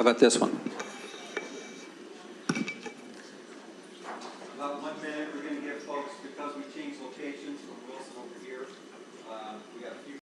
How about this one? About 1 minute, we're going to give folks, because we changed locations from Wilson over here, we got a few.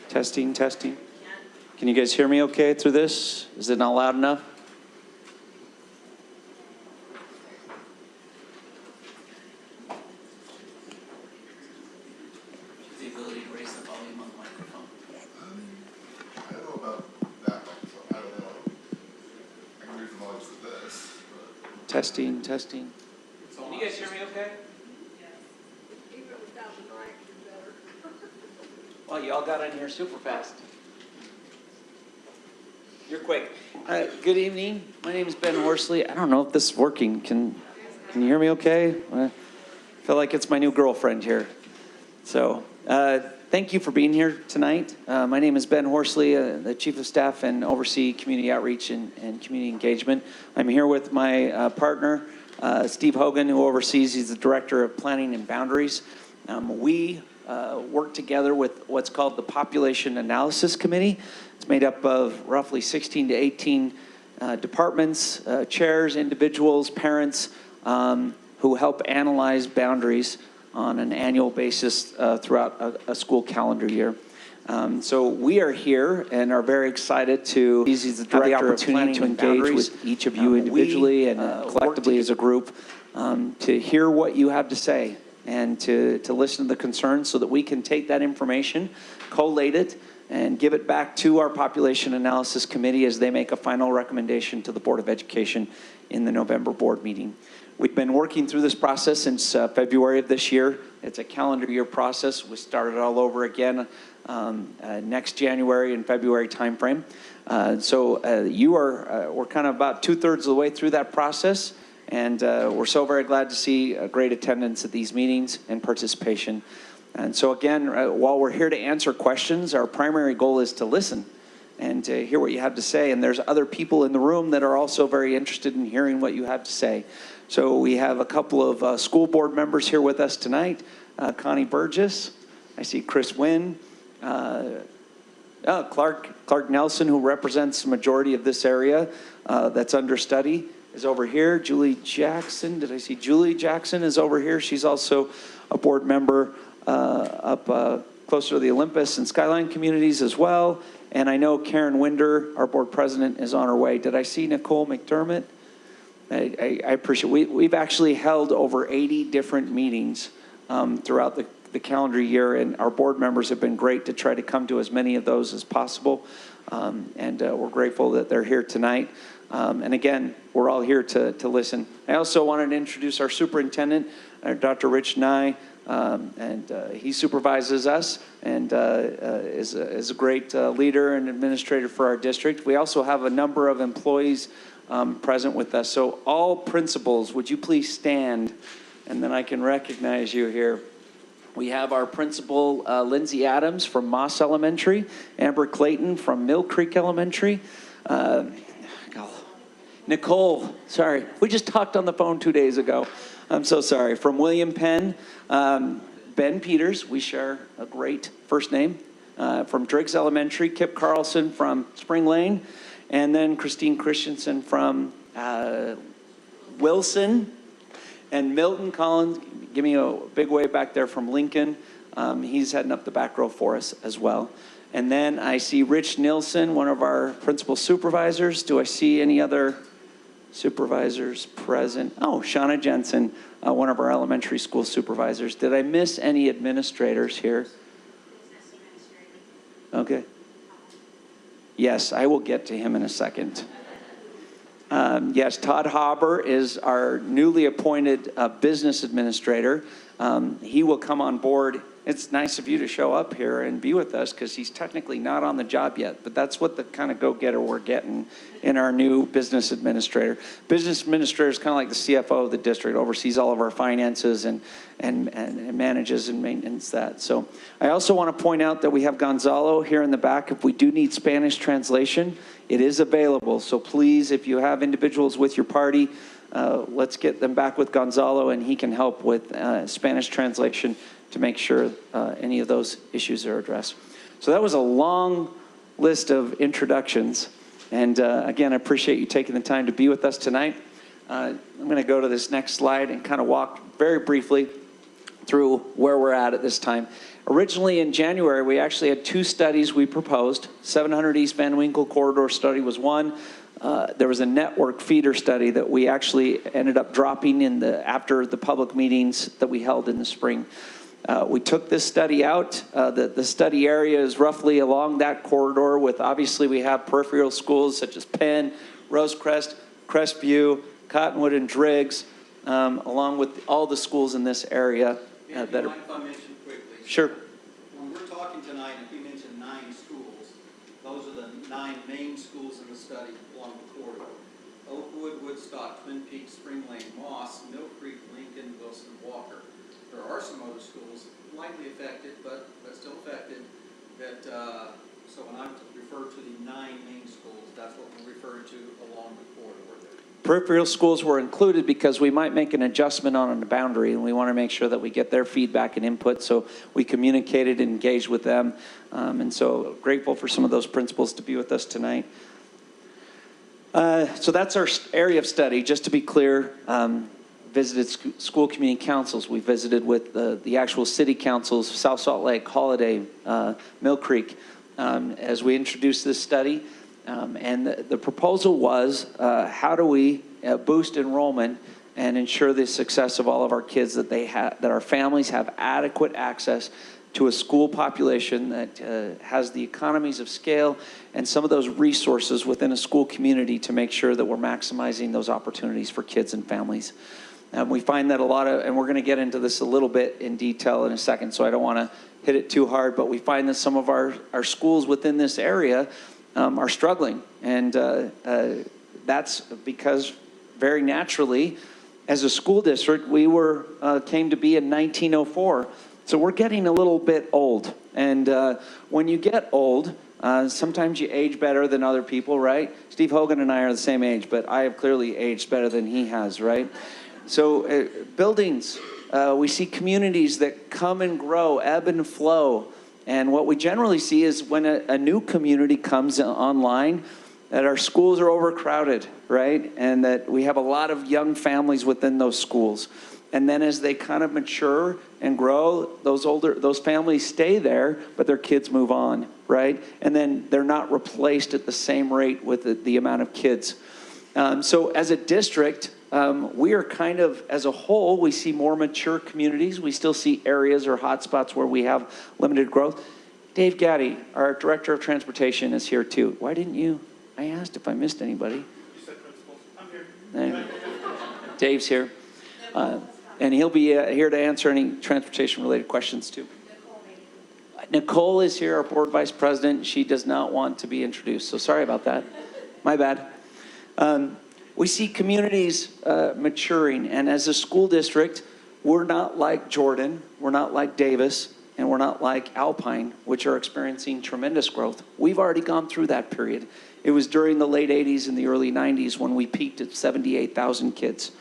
Testing, testing. Can you guys hear me okay through this? Is it not loud enough? The ability to raise the volume on the microphone. I don't know about that microphone. I don't know. I can read the noise with this. But... Testing, testing. Can you guys hear me okay? Even without the mic, you're better. Well, y'all got in here super fast. You're quick. Good evening. My name is Ben Horsley. I don't know if this is working. Can you hear me okay? I feel like it's my new girlfriend here. So thank you for being here tonight. My name is Ben Horsley, the Chief of Staff and oversee community outreach and community engagement. I'm here with my partner, Steve Hogan, who oversees, he's the Director of Planning and Boundaries. We work together with what's called the Population Analysis Committee. It's made up of roughly 16 to 18 departments, chairs, individuals, parents who help analyze boundaries on an annual basis throughout a school calendar year. So we are here and are very excited to have the opportunity to engage with each of you individually and collectively as a group to hear what you have to say and to listen to the concerns so that we can take that information, collate it, and give it back to our Population Analysis Committee as they make a final recommendation to the Board of Education in the November board meeting. We've been working through this process since February of this year. It's a calendar year process. We started all over again next January and February timeframe. We're kind of about 2/3 of the way through that process, and we're so very glad to see great attendance at these meetings and participation. And so again, while we're here to answer questions, our primary goal is to listen and to hear what you have to say. And there's other people in the room that are also very interested in hearing what you have to say. So we have a couple of school board members here with us tonight. Connie Burgess, I see Chris Wynn, Clark Nelson, who represents the majority of this area that's under study, is over here. Julie Jackson, did I see Julie Jackson is over here? She's also a board member up closer to the Olympus and Skyline communities as well. And I know Karen Winder, our board president, is on her way. Did I see Nicole McDermott? I appreciate it. We've actually held over 80 different meetings throughout the calendar year, and our board members have been great to try to come to as many of those as possible. And we're grateful that they're here tonight. And again, we're all here to listen. I also wanted to introduce our superintendent, Dr. Rich Nye, and he supervises us and is a great leader and administrator for our district. We also have a number of employees present with us. So all principals, would you please stand, and then I can recognize you here. We have our principal, Lindsay Adams from Moss Elementary, Amber Clayton from Mill Creek Elementary, Nicole, sorry, we just talked on the phone 2 days ago. I'm so sorry. From William Penn, Ben Peters, we share a great first name. From Driggs Elementary, Kip Carlson from Spring Lane, and then Christine Christensen from Wilson, and Milton Collins, give me a big wave back there from Lincoln. He's heading up the back row for us as well. And then I see Rich Nilsson, one of our principal supervisors. Do I see any other supervisors present? Oh, Shauna Jensen, one of our elementary school supervisors. Did I miss any administrators here? Okay. Yes, I will get to him in a second. Yes, Todd Haber is our newly appointed business administrator. He will come on board. It's nice of you to show up here and be with us because he's technically not on the job yet, but that's what the kind of go-getter we're getting in our new business administrator. Business administrator is kind of like the CFO of the district, oversees all of our finances and manages and maintains that. So I also want to point out that we have Gonzalo here in the back. If we do need Spanish translation, it is available. So please, if you have individuals with your party, let's get them back with Gonzalo, and he can help with Spanish translation to make sure any of those issues are addressed. So that was a long list of introductions. And again, I appreciate you taking the time to be with us tonight. I'm going to go to this next slide and kind of walk very briefly through where we're at this time. Originally in January, we actually had 2 studies we proposed. 700 East Van Winkle Corridor study was one. There was a network feeder study that we actually ended up dropping in after the public meetings that we held in the spring. We took this study out. The study area is roughly along that corridor with, obviously, we have peripheral schools such as Penn, Rosecrest, Crestview, Cottonwood, and Driggs, along with all the schools in this area. Dan, do you mind if I mention quickly? Sure. When we're talking tonight, if we mention 9 schools, those are the 9 main schools in the study along the corridor. Oakwood, Woodstock, Twin Peaks, Spring Lane, Moss, Mill Creek, Lincoln, Wilson, Walker. There are some other schools lightly affected, but still affected. So when I refer to the 9 main schools, that's what we're referring to along the corridor there. Peripheral schools were included because we might make an adjustment on a boundary, and we want to make sure that we get their feedback and input, so we communicated and engaged with them. And so grateful for some of those principals to be with us tonight. So that's our area of study. Just to be clear, visited school community councils. We visited with the actual city councils, South Salt Lake, Holiday, Mill Creek, as we introduced this study. And the proposal was, how do we boost enrollment and ensure the success of all of our kids, that our families have adequate access to a school population that has the economies of scale and some of those resources within a school community to make sure that we're maximizing those opportunities for kids and families. We find that and we're going to get into this a little bit in detail in a second, so I don't want to hit it too hard, but we find that some of our schools within this area are struggling. And that's because very naturally, as a school district, we came to be in 1904. So we're getting a little bit old. And when you get old, sometimes you age better than other people, right? Steve Hogan and I are the same age, but I have clearly aged better than he has, right? So buildings, we see communities that come and grow, ebb and flow. And what we generally see is when a new community comes online, that our schools are overcrowded, right? And that we have a lot of young families within those schools. And then as they kind of mature and grow, those families stay there, but their kids move on, right? And then they're not replaced at the same rate with the amount of kids. So as a district, we are kind of, as a whole, we see more mature communities. We still see areas or hotspots where we have limited growth. Dave Gaddy, our Director of Transportation, is here too. Why didn't you? I asked if I missed anybody. You said principals. I'm here. And Dave's here. And he'll be here to answer any transportation-related questions too. Nicole is here, our board vice president. She does not want to be introduced, so sorry about that. My bad. We see communities maturing, and as a school district, we're not like Jordan, we're not like Davis, and we're not like Alpine, which are experiencing tremendous growth. We've already gone through that period. It was during the late 80s and the early 90s when we peaked at 78,000 kids.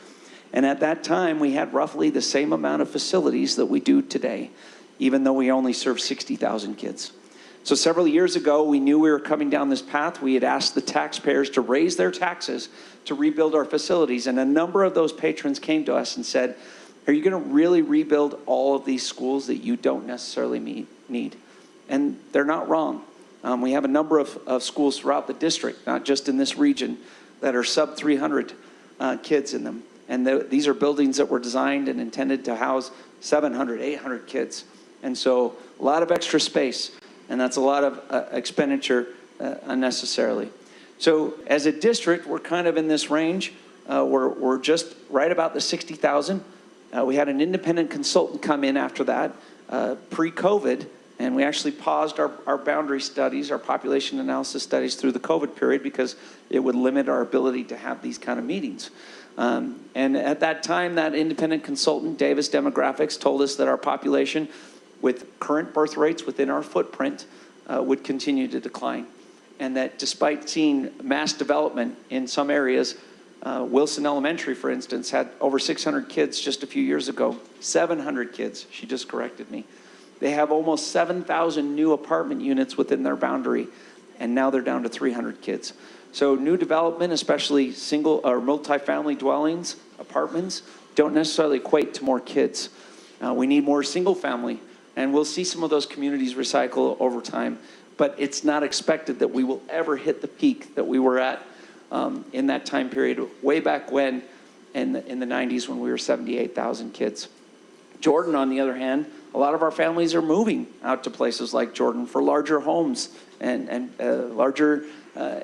And at that time, we had roughly the same amount of facilities that we do today, even though we only serve 60,000 kids. So several years ago, we knew we were coming down this path. We had asked the taxpayers to raise their taxes to rebuild our facilities. And a number of those patrons came to us and said, are you going to really rebuild all of these schools that you don't necessarily need? And they're not wrong. We have a number of schools throughout the district, not just in this region, that are sub 300 kids in them. And these are buildings that were designed and intended to house 700, 800 kids. And so a lot of extra space, and that's a lot of expenditure unnecessarily. So as a district, we're kind of in this range. We're just right about the 60,000. We had an independent consultant come in after that, pre-COVID, and we actually paused our boundary studies, our population analysis studies through the COVID period because it would limit our ability to have these kind of meetings. And at that time, that independent consultant, Davis Demographics, told us that our population, with current birth rates within our footprint, would continue to decline. And that despite seeing mass development in some areas, Wilson Elementary, for instance, had over 600 kids just a few years ago. 700 kids, she just corrected me. They have almost 7,000 new apartment units within their boundary, and now they're down to 300 kids. So new development, especially single or multifamily dwellings, apartments, don't necessarily equate to more kids. We need more single family, and we'll see some of those communities recycle over time, but it's not expected that we will ever hit the peak that we were at in that time period, way back when, in the 90s when we were 78,000 kids. Jordan, on the other hand, a lot of our families are moving out to places like Jordan for larger homes and larger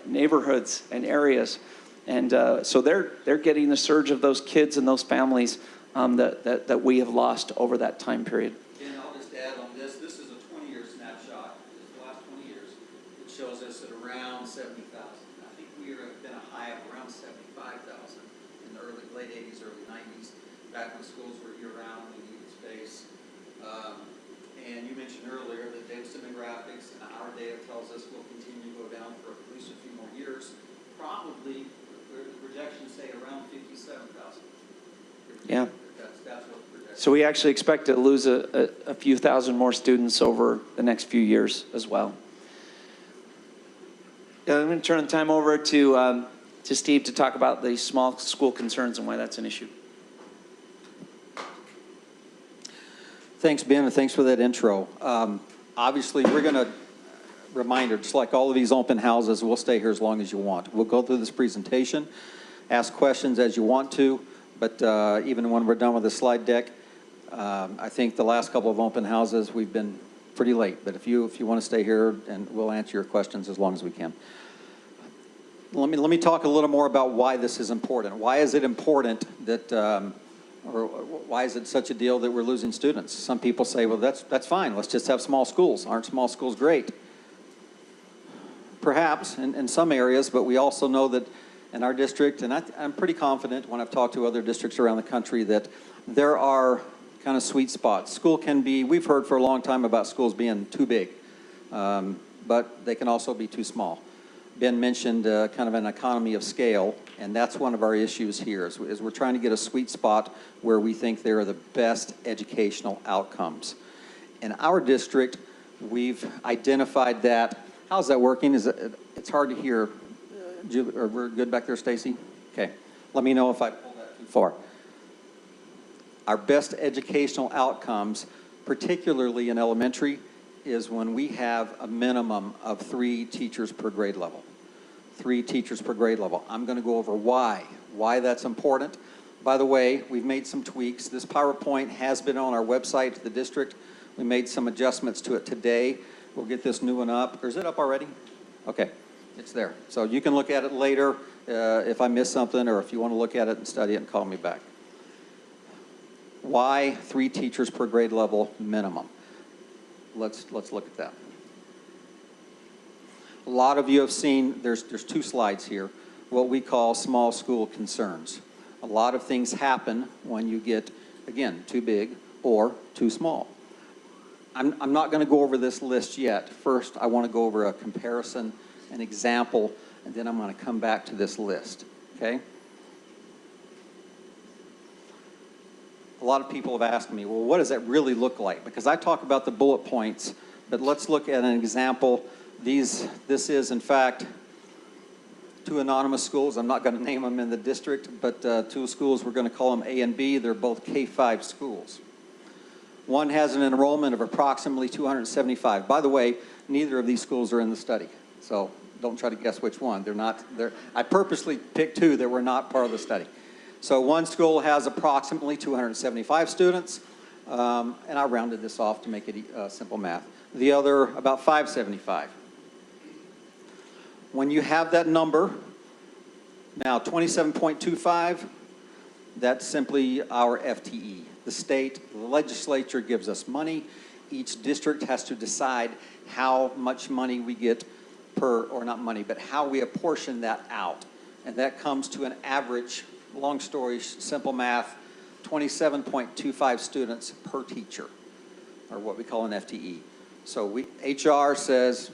neighborhoods and areas. And so they're getting the surge of those kids and those families that we have lost over that time period. And I'll just add on this. This is a 20-year snapshot. This is the last 20 years. It shows us at around 70,000. I think we have been a high of around 75,000 in the late 80s, early 90s, back when schools were year-round and needed space. And you mentioned earlier that Davis Demographics and our data tells us we'll continue to go down for at least a few more years. Probably, the projections say around 57,000. Yeah. That's what the projections. So we actually expect to lose a few thousand more students over the next few years as well. I'm going to turn the time over to Steve to talk about the small school concerns and why that's an issue. Thanks, Ben, and thanks for that intro. Obviously, we're going to, reminder, just like all of these open houses, we'll stay here as long as you want. We'll go through this presentation, ask questions as you want to, but even when we're done with the slide deck, I think the last couple of open houses, we've been pretty late. But if you want to stay here, and we'll answer your questions as long as we can. Let me talk a little more about why this is important. Why is it important that... or why is it such a deal that we're losing students? Some people say, well, that's fine. Let's just have small schools. Aren't small schools great? Perhaps in some areas, but we also know that in our district, and I'm pretty confident when I've talked to other districts around the country, that there are kind of sweet spots. School can be, we've heard for a long time about schools being too big, but they can also be too small. Ben mentioned kind of an economy of scale, and that's one of our issues here, is we're trying to get a sweet spot where we think there are the best educational outcomes. In our district, we've identified that. How's that working? It's hard to hear. Are we good back there, Stacy? Okay. Let me know if I pull that too far. Our best educational outcomes, particularly in elementary, is when we have a minimum of 3 teachers per grade level. 3 teachers per grade level. I'm going to go over why that's important. By the way, we've made some tweaks. This PowerPoint has been on our website, the district. We made some adjustments to it today. We'll get this new one up. Or is it up already? Okay, it's there. So you can look at it later if I miss something, or if you want to look at it and study it and call me back. Why 3 teachers per grade level minimum? Let's look at that. A lot of you have seen, there's 2 slides here, what we call small school concerns. A lot of things happen when you get, again, too big or too small. I'm not going to go over this list yet. First, I want to go over a comparison, an example, and then I'm going to come back to this list, okay? A lot of people have asked me, well, what does that really look like? Because I talk about the bullet points, but let's look at an example. This is, in fact, 2 anonymous schools. I'm not going to name them in the district, but 2 schools, we're going to call them A and B. They're both K-5 schools. One has an enrollment of approximately 275. By the way, neither of these schools are in the study, so don't try to guess which one. I purposely picked 2 that were not part of the study. So one school has approximately 275 students, and I rounded this off to make it simple math. The other, about 575. When you have that number, now 27.25, that's simply our FTE. The state, the legislature gives us money. Each district has to decide how much money we get per, or not money, but how we apportion that out. And that comes to an average, long story, simple math, 27.25 students per teacher, or what we call an FTE. So HR says,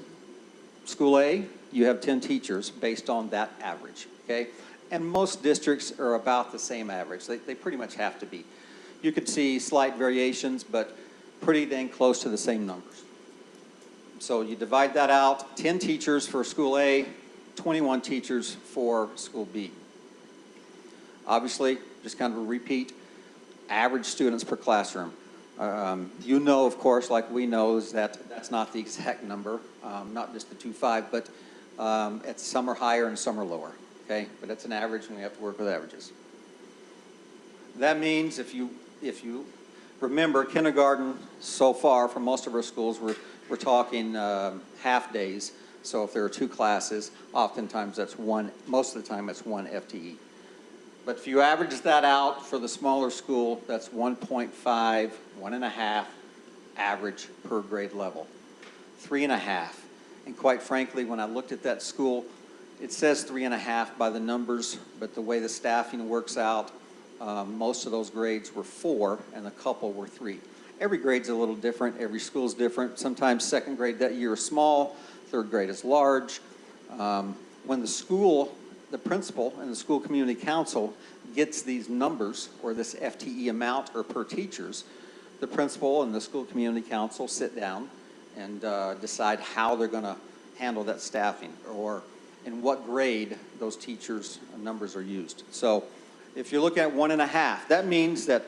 school A, you have 10 teachers based on that average, okay? And most districts are about the same average. They pretty much have to be. You could see slight variations, but pretty dang close to the same numbers. So you divide that out, 10 teachers for school A, 21 teachers for school B. Obviously, just kind of a repeat, average students per classroom. You know, of course, like we know, is that that's not the exact number, not just the 2.5, but some are higher and some are lower, okay? But it's an average, and we have to work with averages. That means if you remember, kindergarten so far for most of our schools, we're talking half days. So if there are 2 classes, oftentimes that's most of the time it's 1 FTE. But if you average that out for the smaller school, that's 1.5, 1.5 average per grade level. 3.5. And quite frankly, when I looked at that school, it says 3.5 by the numbers, but the way the staffing works out, most of those grades were 4 and a couple were 3. Every grade's a little different. Every school's different. Sometimes 2nd grade that year is small, 3rd grade is large. When the school, the principal and the school community council gets these numbers, or this FTE amount or per teachers, the principal and the school community council sit down and decide how they're going to handle that staffing, or in what grade those teachers' numbers are used. So if you look at 1.5, that means that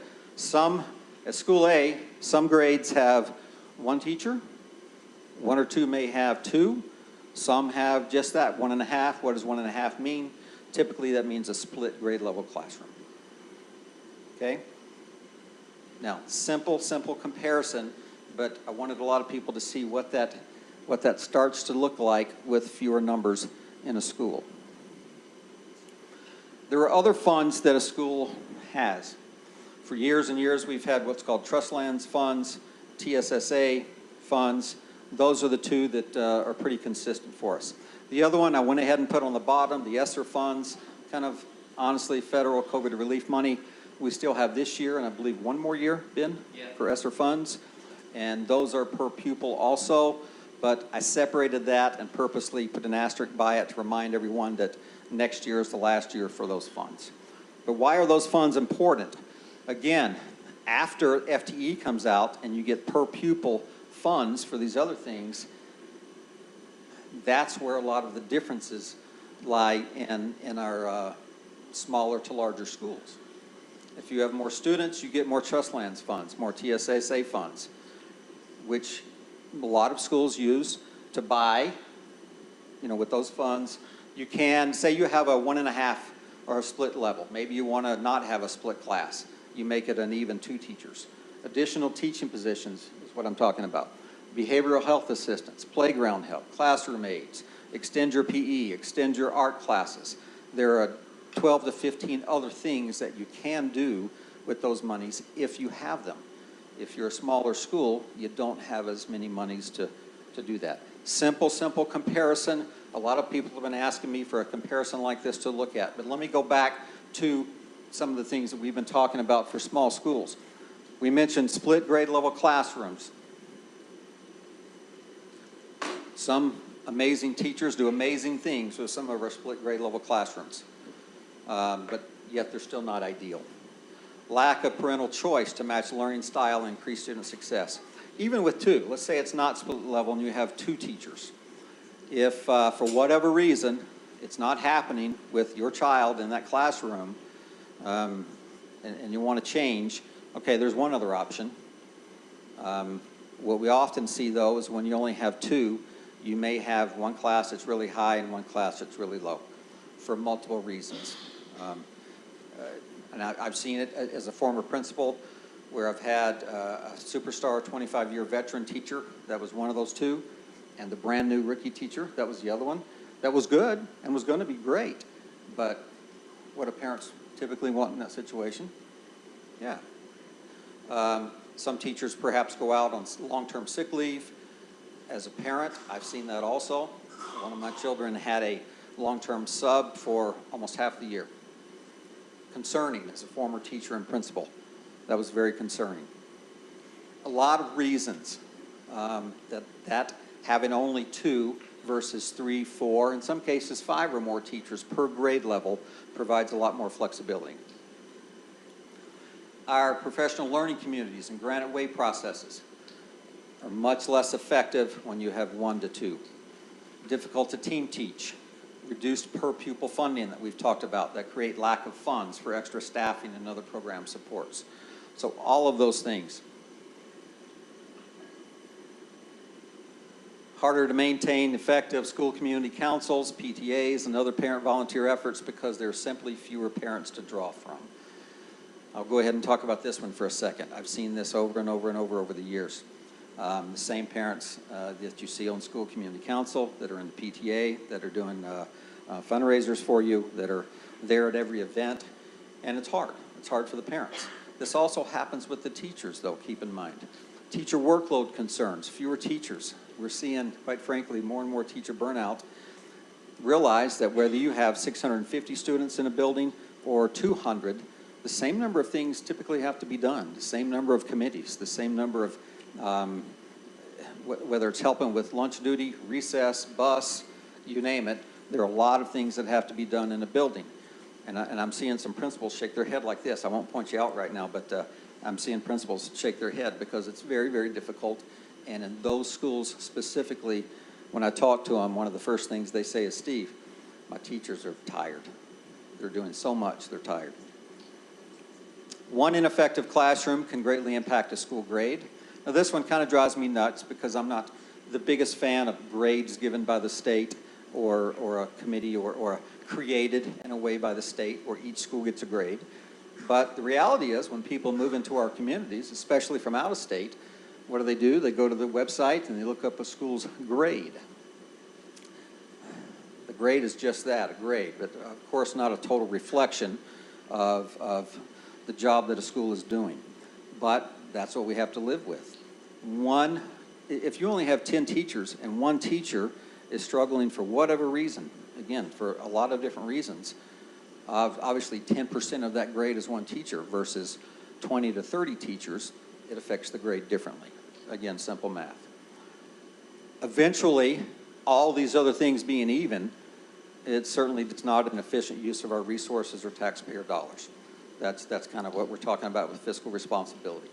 at school A, some grades have 1 teacher, 1 or 2 may have 2, some have just that, 1.5. What does 1.5 mean? Typically that means a split grade level classroom. Okay? Now, simple comparison, but I wanted a lot of people to see what that starts to look like with fewer numbers in a school. There are other funds that a school has. For years and years, we've had what's called trust lands funds, TSSA funds. Those are the 2 that are pretty consistent for us. The other one I went ahead and put on the bottom, the ESSER funds, kind of honestly federal COVID relief money. We still have this year, and I believe 1 more year, Ben, for ESSER funds. And those are per pupil also, but I separated that and purposely put an asterisk by it to remind everyone that next year is the last year for those funds. But why are those funds important? Again, after FTE comes out and you get per pupil funds for these other things, that's where a lot of the differences lie in our smaller to larger schools. If you have more students, you get more trust lands funds, more TSSA funds, which a lot of schools use to buy, with those funds. You can, say you have a 1.5 or a split level. Maybe you want to not have a split class. You make it an even 2 teachers. Additional teaching positions is what I'm talking about. Behavioral health assistants, playground help, classroom aides, extend your PE, extend your art classes. There are 12 to 15 other things that you can do with those monies if you have them. If you're a smaller school, you don't have as many monies to do that. Simple comparison. A lot of people have been asking me for a comparison like this to look at, but let me go back to some of the things that we've been talking about for small schools. We mentioned split grade level classrooms. Some amazing teachers do amazing things with some of our split grade level classrooms, but yet they're still not ideal. Lack of parental choice to match learning style and increase student success. Even with 2, let's say it's not split level and you have 2 teachers. If for whatever reason it's not happening with your child in that classroom and you want to change, okay, there's one other option. What we often see though is when you only have 2, you may have one class that's really high and one class that's really low for multiple reasons. And I've seen it as a former principal where I've had a superstar 25-year veteran teacher that was one of those 2, and the brand new rookie teacher, that was the other one, that was good and was going to be great. But what do parents typically want in that situation? Yeah. Some teachers perhaps go out on long-term sick leave. As a parent, I've seen that also. One of my children had a long-term sub for almost half the year. Concerning as a former teacher and principal. That was very concerning. A lot of reasons that having only 2 versus 3, 4, in some cases 5 or more teachers per grade level provides a lot more flexibility. Our professional learning communities and Granite Way processes are much less effective when you have 1 to 2. Difficult to team teach. Reduced per pupil funding that we've talked about that create lack of funds for extra staffing and other program supports. So all of those things. Harder to maintain effective school community councils, PTAs, and other parent volunteer efforts because there are simply fewer parents to draw from. I'll go ahead and talk about this one for a second. I've seen this over and over and over the years. The same parents that you see on school community council, that are in the PTA, that are doing fundraisers for you, that are there at every event, and it's hard. It's hard for the parents. This also happens with the teachers, though, keep in mind. Teacher workload concerns, fewer teachers. We're seeing, quite frankly, more and more teacher burnout. Realize that whether you have 650 students in a building or 200, the same number of things typically have to be done, the same number of committees, the same number of whether it's helping with lunch duty, recess, bus, you name it, there are a lot of things that have to be done in a building. And I'm seeing some principals shake their head like this. I won't point you out right now, but I'm seeing principals shake their head because it's very, very difficult. And in those schools specifically, when I talk to them, one of the first things they say is, Steve, my teachers are tired. They're doing so much, they're tired. One ineffective classroom can greatly impact a school grade. Now this one kind of drives me nuts because I'm not the biggest fan of grades given by the state or a committee or created in a way by the state where each school gets a grade. But the reality is when people move into our communities, especially from out of state, what do? They go to the website and they look up a school's grade. The grade is just that, a grade, but of course not a total reflection of the job that a school is doing. But that's what we have to live with. If you only have 10 teachers and one teacher is struggling for whatever reason, again, for a lot of different reasons, obviously 10% of that grade is one teacher versus 20 to 30 teachers, it affects the grade differently. Again, simple math. Eventually, all these other things being even, it certainly is not an efficient use of our resources or taxpayer dollars. That's kind of what we're talking about with fiscal responsibility.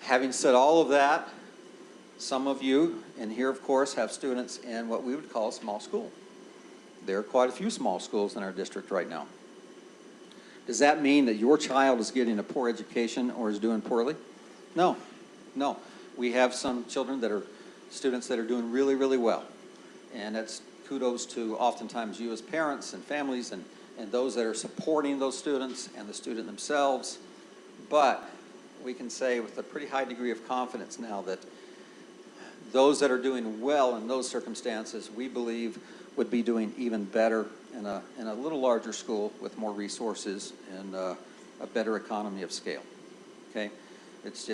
Having said all of that, some of you, and here of course, have students in what we would call a small school. There are quite a few small schools in our district right now. Does that mean that your child is getting a poor education or is doing poorly? No, no. We have some children that are students that are doing really, really well. And that's kudos to oftentimes you as parents and families and and those that are supporting those students and the student themselves. But we can say with a pretty high degree of confidence now that those that are doing well in those circumstances, we believe would be doing even better in a little larger school with more resources and a better economy of scale. Okay, it's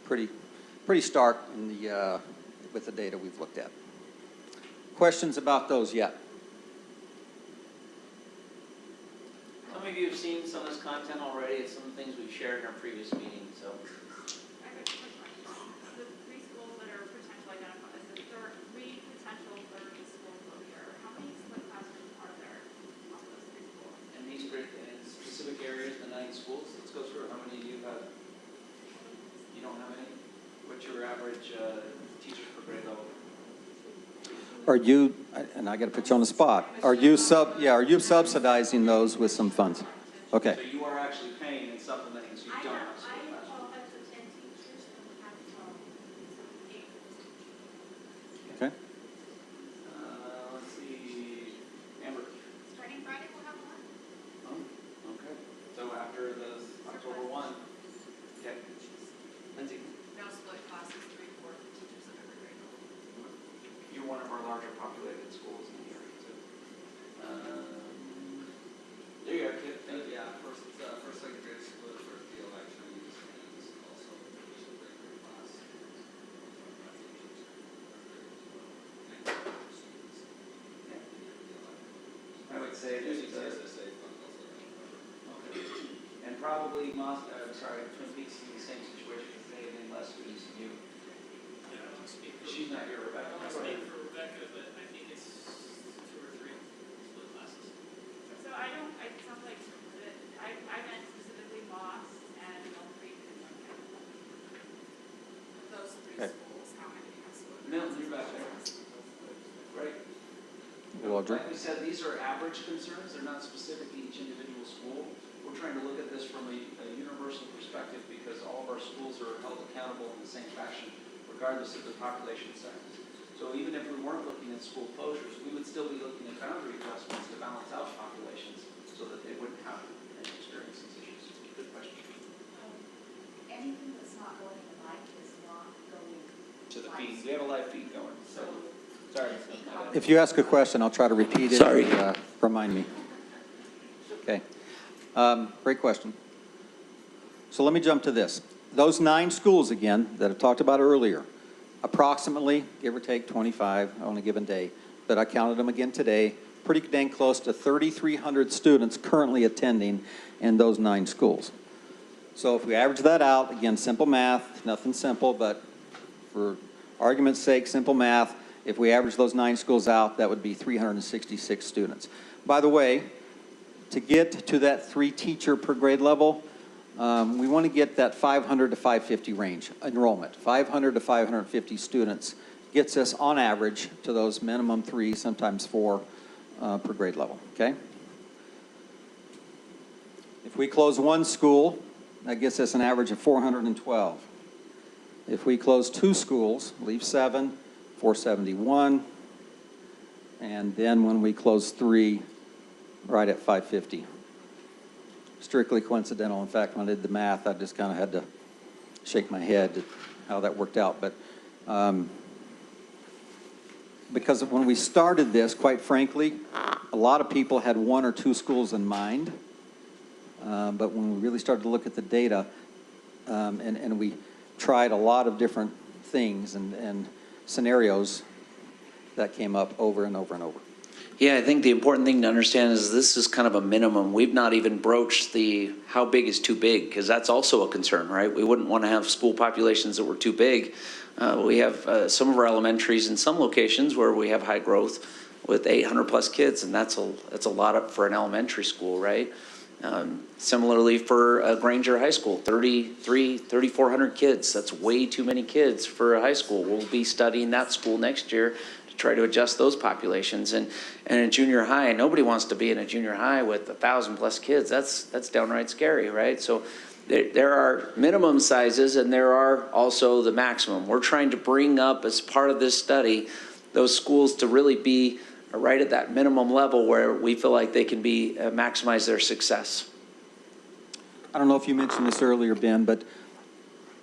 pretty stark in the with the data we've looked at. Questions about those yet? How many of you have seen some of this content already? It's some of the things we've shared in our previous meetings, so. I have a quick question. The three schools that are potential identified, there are three potential third school closure. How many split classrooms are there of those three schools? And these in specific areas, the 9 schools, let's go through. How many do you have? You don't have any? What's your average teachers per grade level? Are you, and I got to put you on the spot, are you subsidizing those with some funds? Okay. So you are actually paying and supplementing, so you don't have I split classrooms. qualify for 10 teachers and we have 8 teachers. Okay. Let's see, Amber. Starting Friday, we'll have one. Oh, okay. So after the October 1. Okay. Lindsay, No split classes, 3/4 teachers of every grade level. you're one of our larger populated schools in the area too. There you are, kid. Thank you. Yeah, first second grade split for the election use and also grade class. I would say Using that, TSSA funds also. okay. And probably Twin Peaks is in the same situation because they have been less students than you. Yeah, I don't speak for. She's not here, Rebecca. I don't speak for Rebecca, but I think it's 2 or 3 split classes. So it sounds like, I meant specifically Moss and Mill Creek and Duncan. Those three Okay. schools, how many have split? Milton, you're back there. Right? Roger. Like we said, these are average concerns. They're not specific to each individual school. We're trying to look at this from a universal perspective because all of our schools are held accountable in the same fashion, regardless of the population size. So even if we weren't looking at school closures, we would still be looking at boundary adjustments to balance out populations so that they wouldn't have any experience these issues. Good question. Anything that's not going in life is not going. To the feed. We have a live feed going, so, sorry. If you ask a question, I'll try to repeat it. Sorry. Remind me. Okay. Great question. So let me jump to this. Those 9 schools, again, that I talked about earlier, approximately, give or take 25 on a given day, but I counted them again today, pretty dang close to 3,300 students currently attending in those 9 schools. So if we average that out, again, simple math, nothing simple, but for argument's sake, simple math, if we average those 9 schools out, that would be 366 students. By the way, to get to that 3 teacher per grade level, we want to get that 500 to 550 range enrollment. 500 to 550 students gets us on average to those minimum 3, sometimes 4 per grade level, okay? If we close 1 school, that gets us an average of 412. If we close 2 schools, leave 7, 471. And then when we close 3, right at 550. Strictly coincidental. In fact, when I did the math, I just kind of had to shake my head at how that worked out. But because when we started this, quite frankly, a lot of people had 1 or 2 schools in mind. But when we really started to look at the data, and we tried a lot of different things and scenarios, that came up over and over and over. Yeah, I think the important thing to understand is this is kind of a minimum. We've not even broached the how big is too big, because that's also a concern, right? We wouldn't want to have school populations that were too big. We have some of our elementaries in some locations where we have high growth with 800 plus kids, and that's a lot up for an elementary school, right? Similarly for Granger High School, 3,400 kids. That's way too many kids for a high school. We'll be studying that school next year to try to adjust those populations. And in junior high, nobody wants to be in a junior high with 1,000 plus kids. That's downright scary, right? So there are minimum sizes and there are also the maximum. We're trying to bring up as part of this study those schools to really be are right at that minimum level where we feel like they can be maximize their success. I don't know if you mentioned this earlier, Ben, but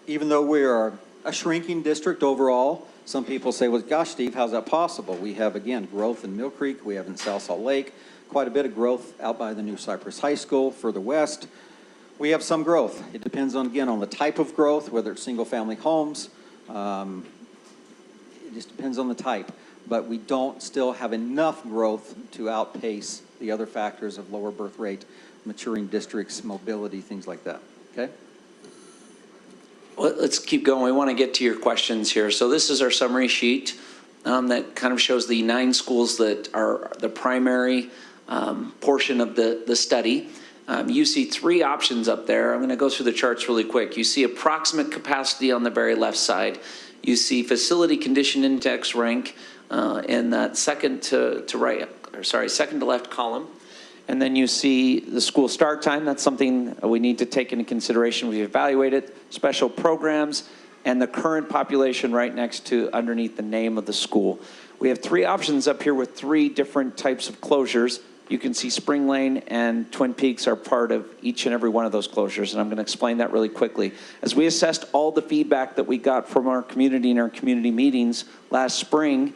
even though we are a shrinking district overall, some people say, well, gosh, Steve, how's that possible? We have, again, growth in Mill Creek. We have in South Salt Lake, quite a bit of growth out by the New Cypress High School, further west. We have some growth. It depends on, again, on the type of growth, whether it's single-family homes. It just depends on the type. But we don't still have enough growth to outpace the other factors of lower birth rate, maturing districts, mobility, things like that. Okay? Well, let's keep going. We want to get to your questions here. So this is our summary sheet that kind of shows the 9 schools that are the primary portion of the study. You see 3 options up there. I'm going to go through the charts really quick. You see approximate capacity on the very left side. You see facility condition index rank in that second to left column. And then you see the school start time. That's something we need to take into consideration. We evaluate it, special programs, and the current population right next to underneath the name of the school. We have 3 options up here with 3 different types of closures. You can see Spring Lane and Twin Peaks are part of each and every one of those closures, and I'm going to explain that really quickly. As we assessed all the feedback that we got from our community in our community meetings last spring,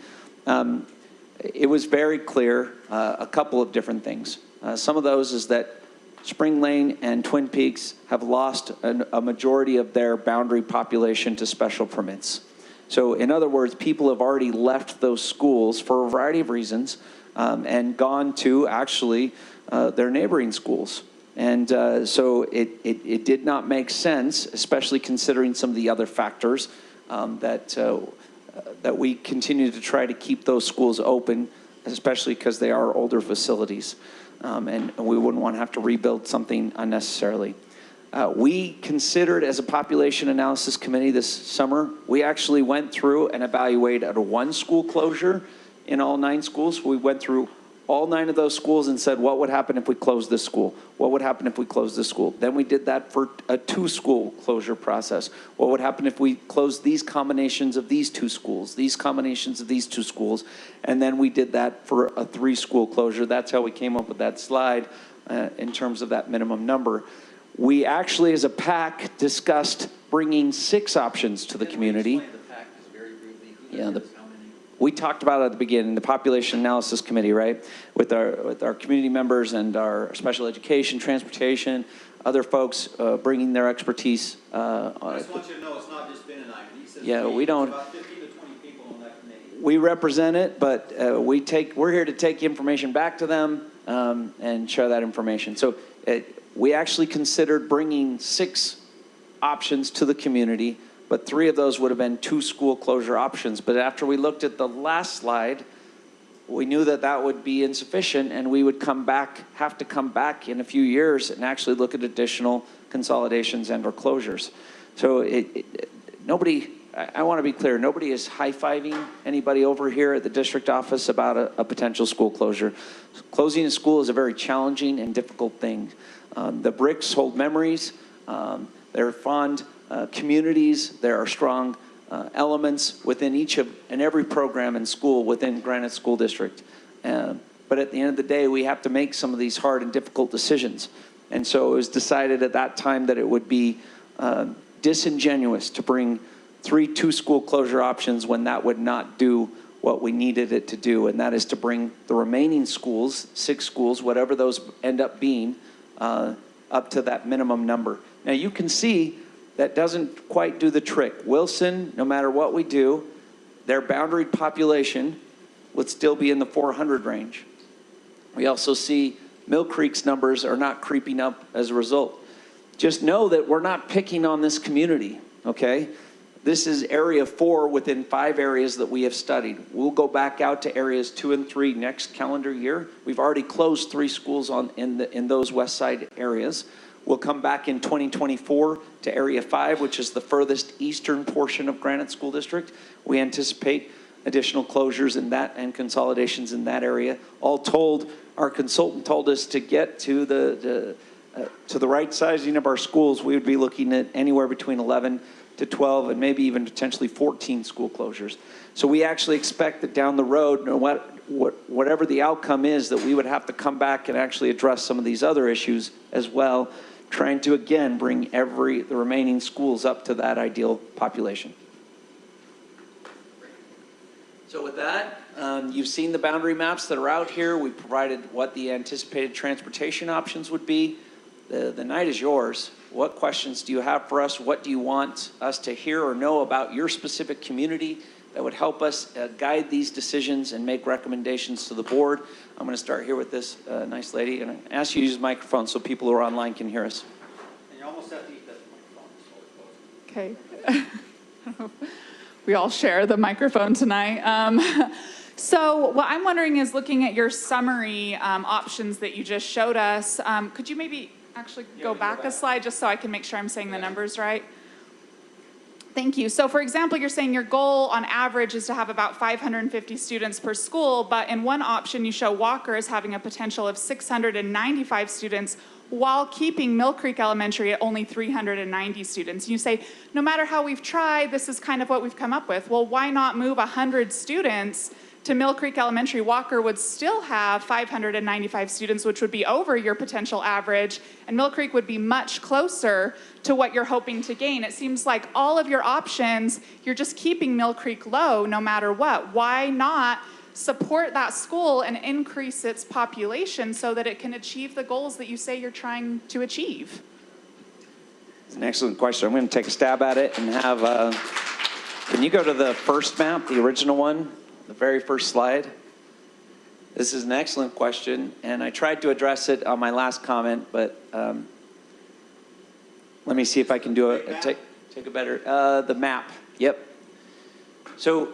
it was very clear a couple of different things. Some of those is that Spring Lane and Twin Peaks have lost a majority of their boundary population to special permits. So in other words, people have already left those schools for a variety of reasons and gone to actually their neighboring schools. And so it did not make sense, especially considering some of the other factors that we continue to try to keep those schools open, especially because they are older facilities. And we wouldn't want to have to rebuild something unnecessarily. We considered, as a population analysis committee this summer, we actually went through and evaluated a 1 school closure in all 9 schools. We went through all 9 of those schools and said, what would happen if we closed this school? What would happen if we closed this school? Then we did that for a 2 school closure process. What would happen if we closed these combinations of these 2 schools, these combinations of these 2 schools? And then we did that for a 3 school closure. That's how we came up with that slide in terms of that minimum number. We actually, as a PAC, discussed bringing 6 options to the community. We talked about it at the beginning, the population analysis committee, right? With our community members and our special education, transportation, other folks bringing their expertise. I just want you to know it's not just Ben and I. He says we don't. About 15 to 20 people on that committee. We represent it, but we're here to take information back to them and share that information. So we actually considered bringing 6 options to the community, but 3 of those would have been 2 school closure options. But after we looked at the last slide, we knew that that would be insufficient, and we would have to come back in a few years and actually look at additional consolidations and or closures. So I want to be clear, nobody is high-fiving anybody over here at the district office about a potential school closure. Closing a school is a very challenging and difficult thing. The bricks hold memories. They're fond communities. There are strong elements within each and every program in school within Granite School District. But at the end of the day, we have to make some of these hard and difficult decisions. And so it was decided at that time that it would be disingenuous to bring 3 2-school closure options when that would not do what we needed it to do, and that is to bring the remaining schools, 6 schools, whatever those end up being, up to that minimum number. Now you can see that doesn't quite do the trick. Wilson, no matter what we do, their boundary population would still be in the 400 range. We also see Mill Creek's numbers are not creeping up as a result. Just know that we're not picking on this community, okay? This is area 4 within 5 areas that we have studied. We'll go back out to areas 2 and 3 next calendar year. We've already closed 3 schools in those west side areas. We'll come back in 2024 to Area 5, which is the furthest eastern portion of Granite School District. We anticipate additional closures in that and consolidations in that area. All told, our consultant told us to get to the right sizing of our schools, we would be looking at anywhere between 11 to 12 and maybe even potentially 14 school closures. So we actually expect that down the road, whatever the outcome is, that we would have to come back and actually address some of these other issues as well, trying to, again, bring the remaining schools up to that ideal population. So with that, you've seen the boundary maps that are out here. We provided what the anticipated transportation options would be. The night is yours. What questions do you have for us? What do you want us to hear or know about your specific community that would help us guide these decisions and make recommendations to the board? I'm going to start here with this nice lady, and I ask you to use the microphone so people who are online can hear us. And you almost have to eat that microphone. Okay. We all share the microphone tonight. So what I'm wondering is, looking at your summary options that you just showed us, could you maybe actually go back a slide just so I can make sure I'm saying the numbers right? Thank you. So for example, you're saying your goal on average is to have about 550 students per school, but in one option you show Walker as having a potential of 695 students while keeping Mill Creek Elementary at only 390 students. You say, no matter how we've tried, this is kind of what we've come up with. Well, why not move 100 students to Mill Creek Elementary? Walker would still have 595 students, which would be over your potential average, and Mill Creek would be much closer to what you're hoping to gain. It seems like all of your options, you're just keeping Mill Creek low no matter what. Why not support that school and increase its population so that it can achieve the goals that you say you're trying to achieve? It's an excellent question. I'm going to take a stab at it and have, can you go to the first map, the original one? The very first slide. This is an excellent question, and I tried to address it on my last comment, but let me see if I can do it. Take a better, the map. Yep. So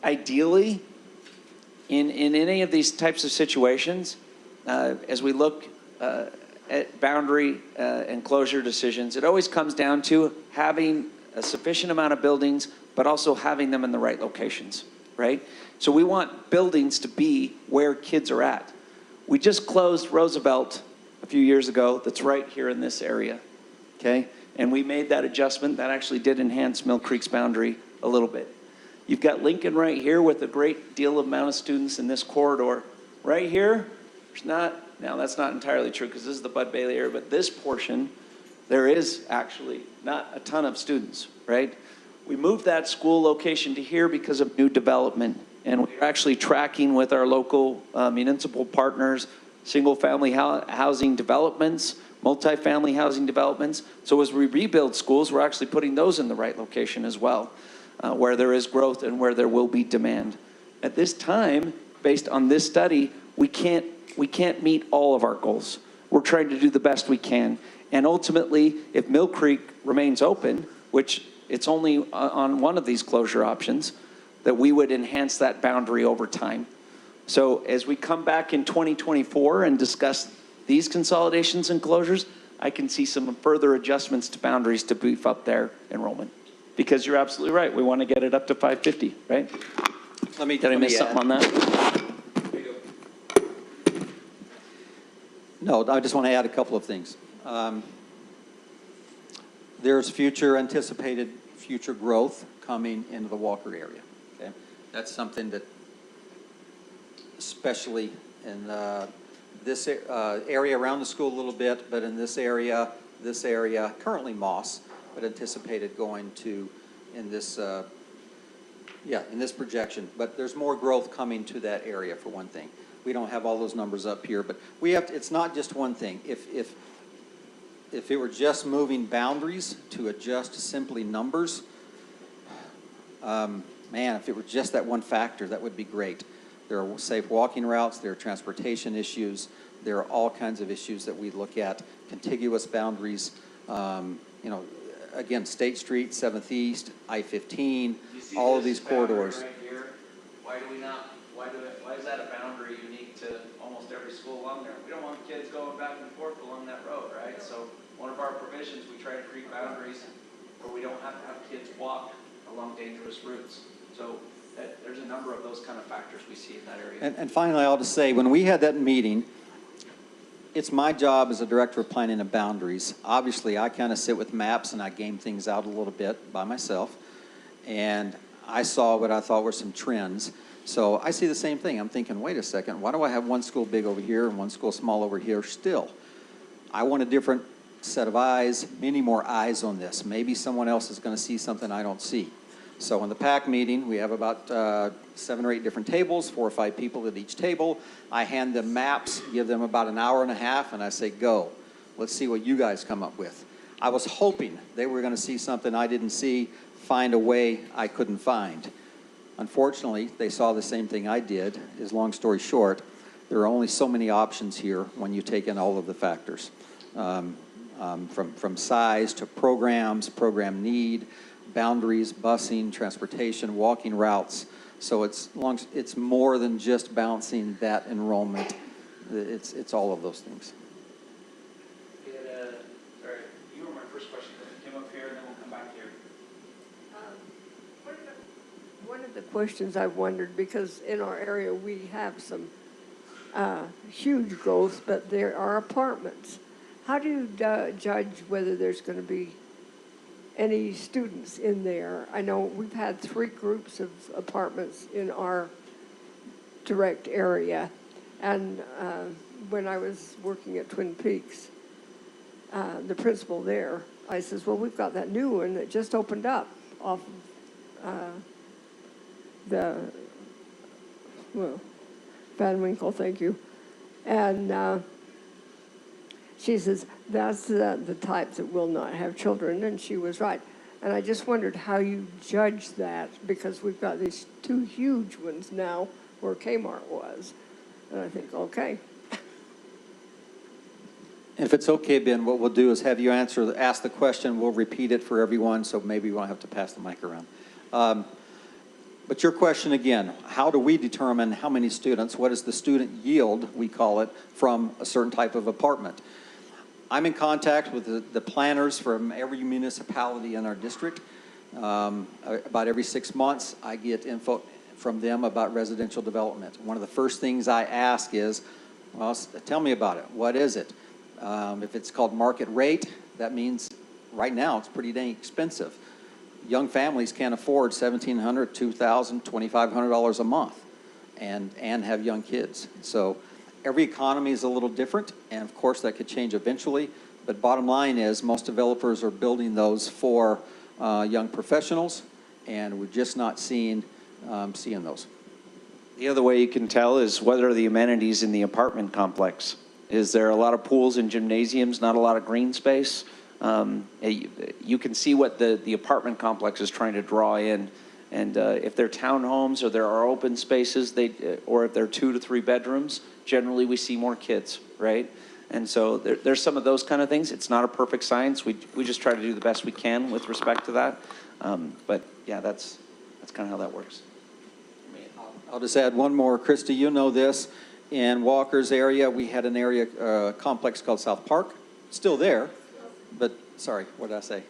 ideally, in any of these types of situations, as we look at boundary and closure decisions, it always comes down to having a sufficient amount of buildings, but also having them in the right locations. Right? So we want buildings to be where kids are at. We just closed Roosevelt a few years ago that's right here in this area, okay? And we made that adjustment. That actually did enhance Mill Creek's boundary a little bit. You've got Lincoln right here with a great deal of amount of students in this corridor. Right here, there's not, now that's not entirely true because this is the Bud Bailey area, but this portion, there is actually not a ton of students, right? We moved that school location to here because of new development, and we're actually tracking with our local municipal partners, single-family housing developments, multifamily housing developments. So as we rebuild schools, we're actually putting those in the right location as well, where there is growth and where there will be demand. At this time, based on this study, we can't meet all of our goals. We're trying to do the best we can. And ultimately, if Mill Creek remains open, which it's only on one of these closure options, that we would enhance that boundary over time. So as we come back in 2024 and discuss these consolidations and closures, I can see some further adjustments to boundaries to beef up their enrollment. Because you're absolutely right, we want to get it up to 550, right? Did I miss something on that? No, I just want to add a couple of things. There's anticipated future growth coming into the Walker area. Okay, that's something that, especially in this area around the school a little bit, but in this area, currently Moss, but anticipated going to in this projection. But there's more growth coming to that area for one thing. We don't have all those numbers up here, but we have to, it's not just one thing. If it were just moving boundaries to adjust simply numbers, man, if it were just that one factor, that would be great. There are safe walking routes, there are transportation issues, there are all kinds of issues that we look at, contiguous boundaries, again, State Street, 7th East, I-15, all of these corridors. Right here. Why is that a boundary unique to almost every school along there? We don't want kids going back and forth along that road, right? So one of our provisions, we try to create boundaries where we don't have to have kids walk along dangerous routes. So there's a number of those kind of factors we see in that area. And finally, I'll just say, when we had that meeting, it's my job as a director of planning and boundaries. Obviously, I kind of sit with maps and I game things out a little bit by myself. And I saw what I thought were some trends. So I see the same thing. I'm thinking, wait a second, why do I have one school big over here and one school small over here still? I want a different set of eyes, many more eyes on this. Maybe someone else is going to see something I don't see. So in the PAC meeting, we have about 7 or 8 different tables, 4 or 5 people at each table. I hand them maps, give them about an hour and a half, and I say, go. Let's see what you guys come up with. I was hoping they were going to see something I didn't see, find a way I couldn't find. Unfortunately, they saw the same thing I did. Is long story short, there are only so many options here when you take in all of the factors. From size to programs, program need, boundaries, busing, transportation, walking routes. So it's more than just balancing that enrollment. It's all of those things. Sorry, you were my first question. Came up here and then we'll come back here. One of the questions I wondered, because in our area we have some huge growth, but there are apartments. How do you judge whether there's going to be any students in there? I know we've had 3 groups of apartments in our direct area. And when I was working at Twin Peaks, the principal there, I says, well, we've got that new one that just opened up off of Van Winkle, thank you. And she says, that's the type that will not have children, and she was right. And I just wondered how you judge that, because we've got these 2 huge ones now where Kmart was. And I think, okay. If it's okay, Ben, what we'll do is have you ask the question. We'll repeat it for everyone, so maybe we won't have to pass the mic around. But your question again, how do we determine how many students, what is the student yield, we call it, from a certain type of apartment? I'm in contact with the planners from every municipality in our district. About every 6 months, I get info from them about residential development. One of the first things I ask is, well, tell me about it. What is it? If it's called market rate, that means right now it's pretty dang expensive. Young families can't afford $1,700, $2,000, $2,500 a month and have young kids. So every economy is a little different, and of course that could change eventually. But bottom line is most developers are building those for young professionals, and we're just not seeing those. The other way you can tell is what are the amenities in the apartment complex? Is there a lot of pools and gymnasiums, not a lot of green space? You can see what the apartment complex is trying to draw in. And if they're townhomes or there are open spaces, or if they're 2 to 3 bedrooms, generally we see more kids, right? And so there's some of those kind of things. It's not a perfect science. We just try to do the best we can with respect to that. But yeah, that's kind of how that works. I'll just add one more. Christy, you know this. In Walker's area, we had an area complex called South Park. Still there, but sorry, what did I say?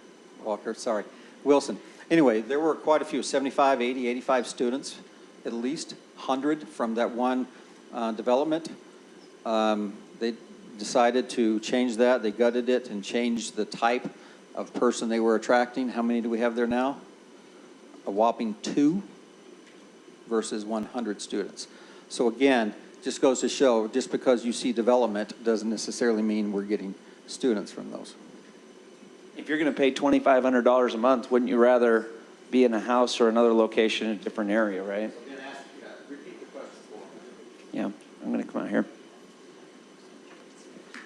Walker, sorry. Wilson. Anyway, there were quite a few, 75, 80, 85 students, at least 100 from that one development. They decided to change that. They gutted it and changed the type of person they were attracting. How many do we have there now? A whopping 2 versus 100 students. So again, just goes to show, just because you see development doesn't necessarily mean we're getting students from those. If you're going to pay $2,500 a month, wouldn't you rather be in a house or another location in a different area, right? Repeat the question for me. Yeah, I'm going to come out here.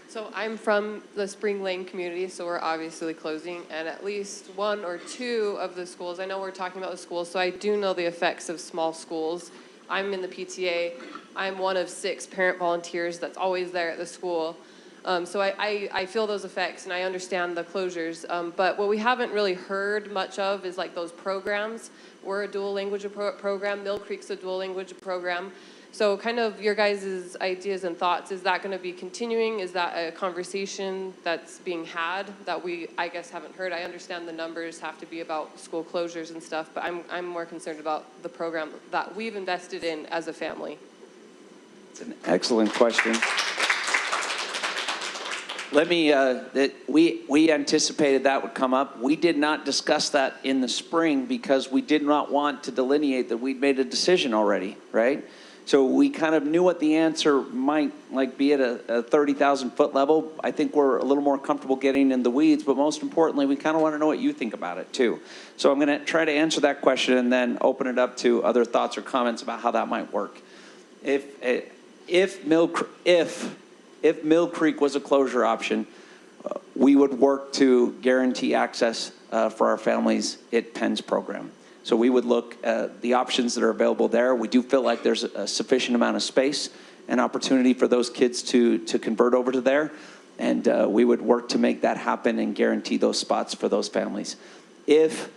So I'm from the Spring Lane community, so we're obviously closing, and at least 1 or 2 of the schools, I know we're talking about the schools, so I do know the effects of small schools. I'm in the PTA. I'm one of 6 parent volunteers that's always there at the school. So I feel those effects, and I understand the closures. But what we haven't really heard much of is like those programs. We're a dual language program. Mill Creek's a dual language program. So kind of your guys' ideas and thoughts, is that going to be continuing? Is that a conversation that's being had that we, I guess, haven't heard? I understand the numbers have to be about school closures and stuff, but I'm more concerned about the program that we've invested in as a family. It's an excellent question. Let me, we anticipated that would come up. We did not discuss that in the spring because we did not want to delineate that we'd made a decision already, right? So we kind of knew what the answer might be at a 30,000 foot level. I think we're a little more comfortable getting in the weeds, but most importantly, we kind of want to know what you think about it too. So I'm going to try to answer that question and then open it up to other thoughts or comments about how that might work. If Mill Creek was a closure option, we would work to guarantee access for our families at Penn's program. So we would look at the options that are available there. We do feel like there's a sufficient amount of space and opportunity for those kids to convert over to there. And we would work to make that happen and guarantee those spots for those families. If,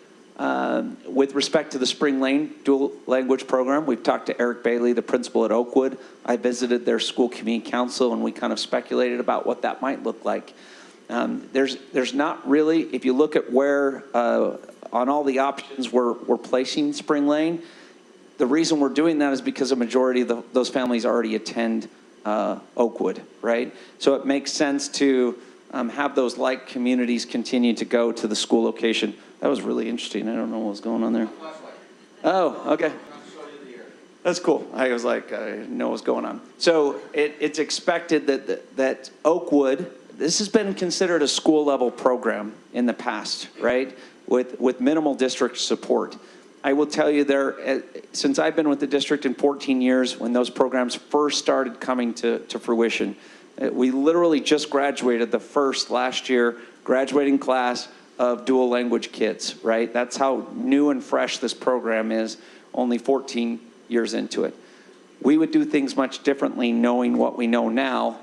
with respect to the Spring Lane dual language program, we've talked to Eric Bailey, the principal at Oakwood. I visited their school community council and we kind of speculated about what that might look like. There's not really, if you look at where, on all the options we're placing Spring Lane, the reason we're doing that is because a majority of those families already attend Oakwood, right? So it makes sense to have those like communities continue to go to the school location. That was really interesting. I don't know what was going on there. Oh, okay. That's cool. I was like, I didn't know what was going on. So it's expected that Oakwood, this has been considered a school level program in the past, right? With minimal district support. I will tell you since I've been with the district in 14 years, when those programs first started coming to fruition, we literally just graduated the first last year graduating class of dual language kids, right? That's how new and fresh this program is, only 14 years into it. We would do things much differently knowing what we know now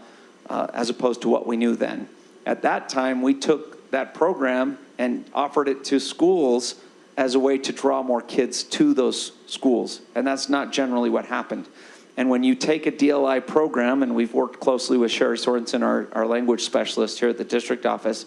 as opposed to what we knew then. At that time, we took that program and offered it to schools as a way to draw more kids to those schools. And that's not generally what happened. And when you take a DLI program, and we've worked closely with Sherry Sorensen, our language specialist here at the district office,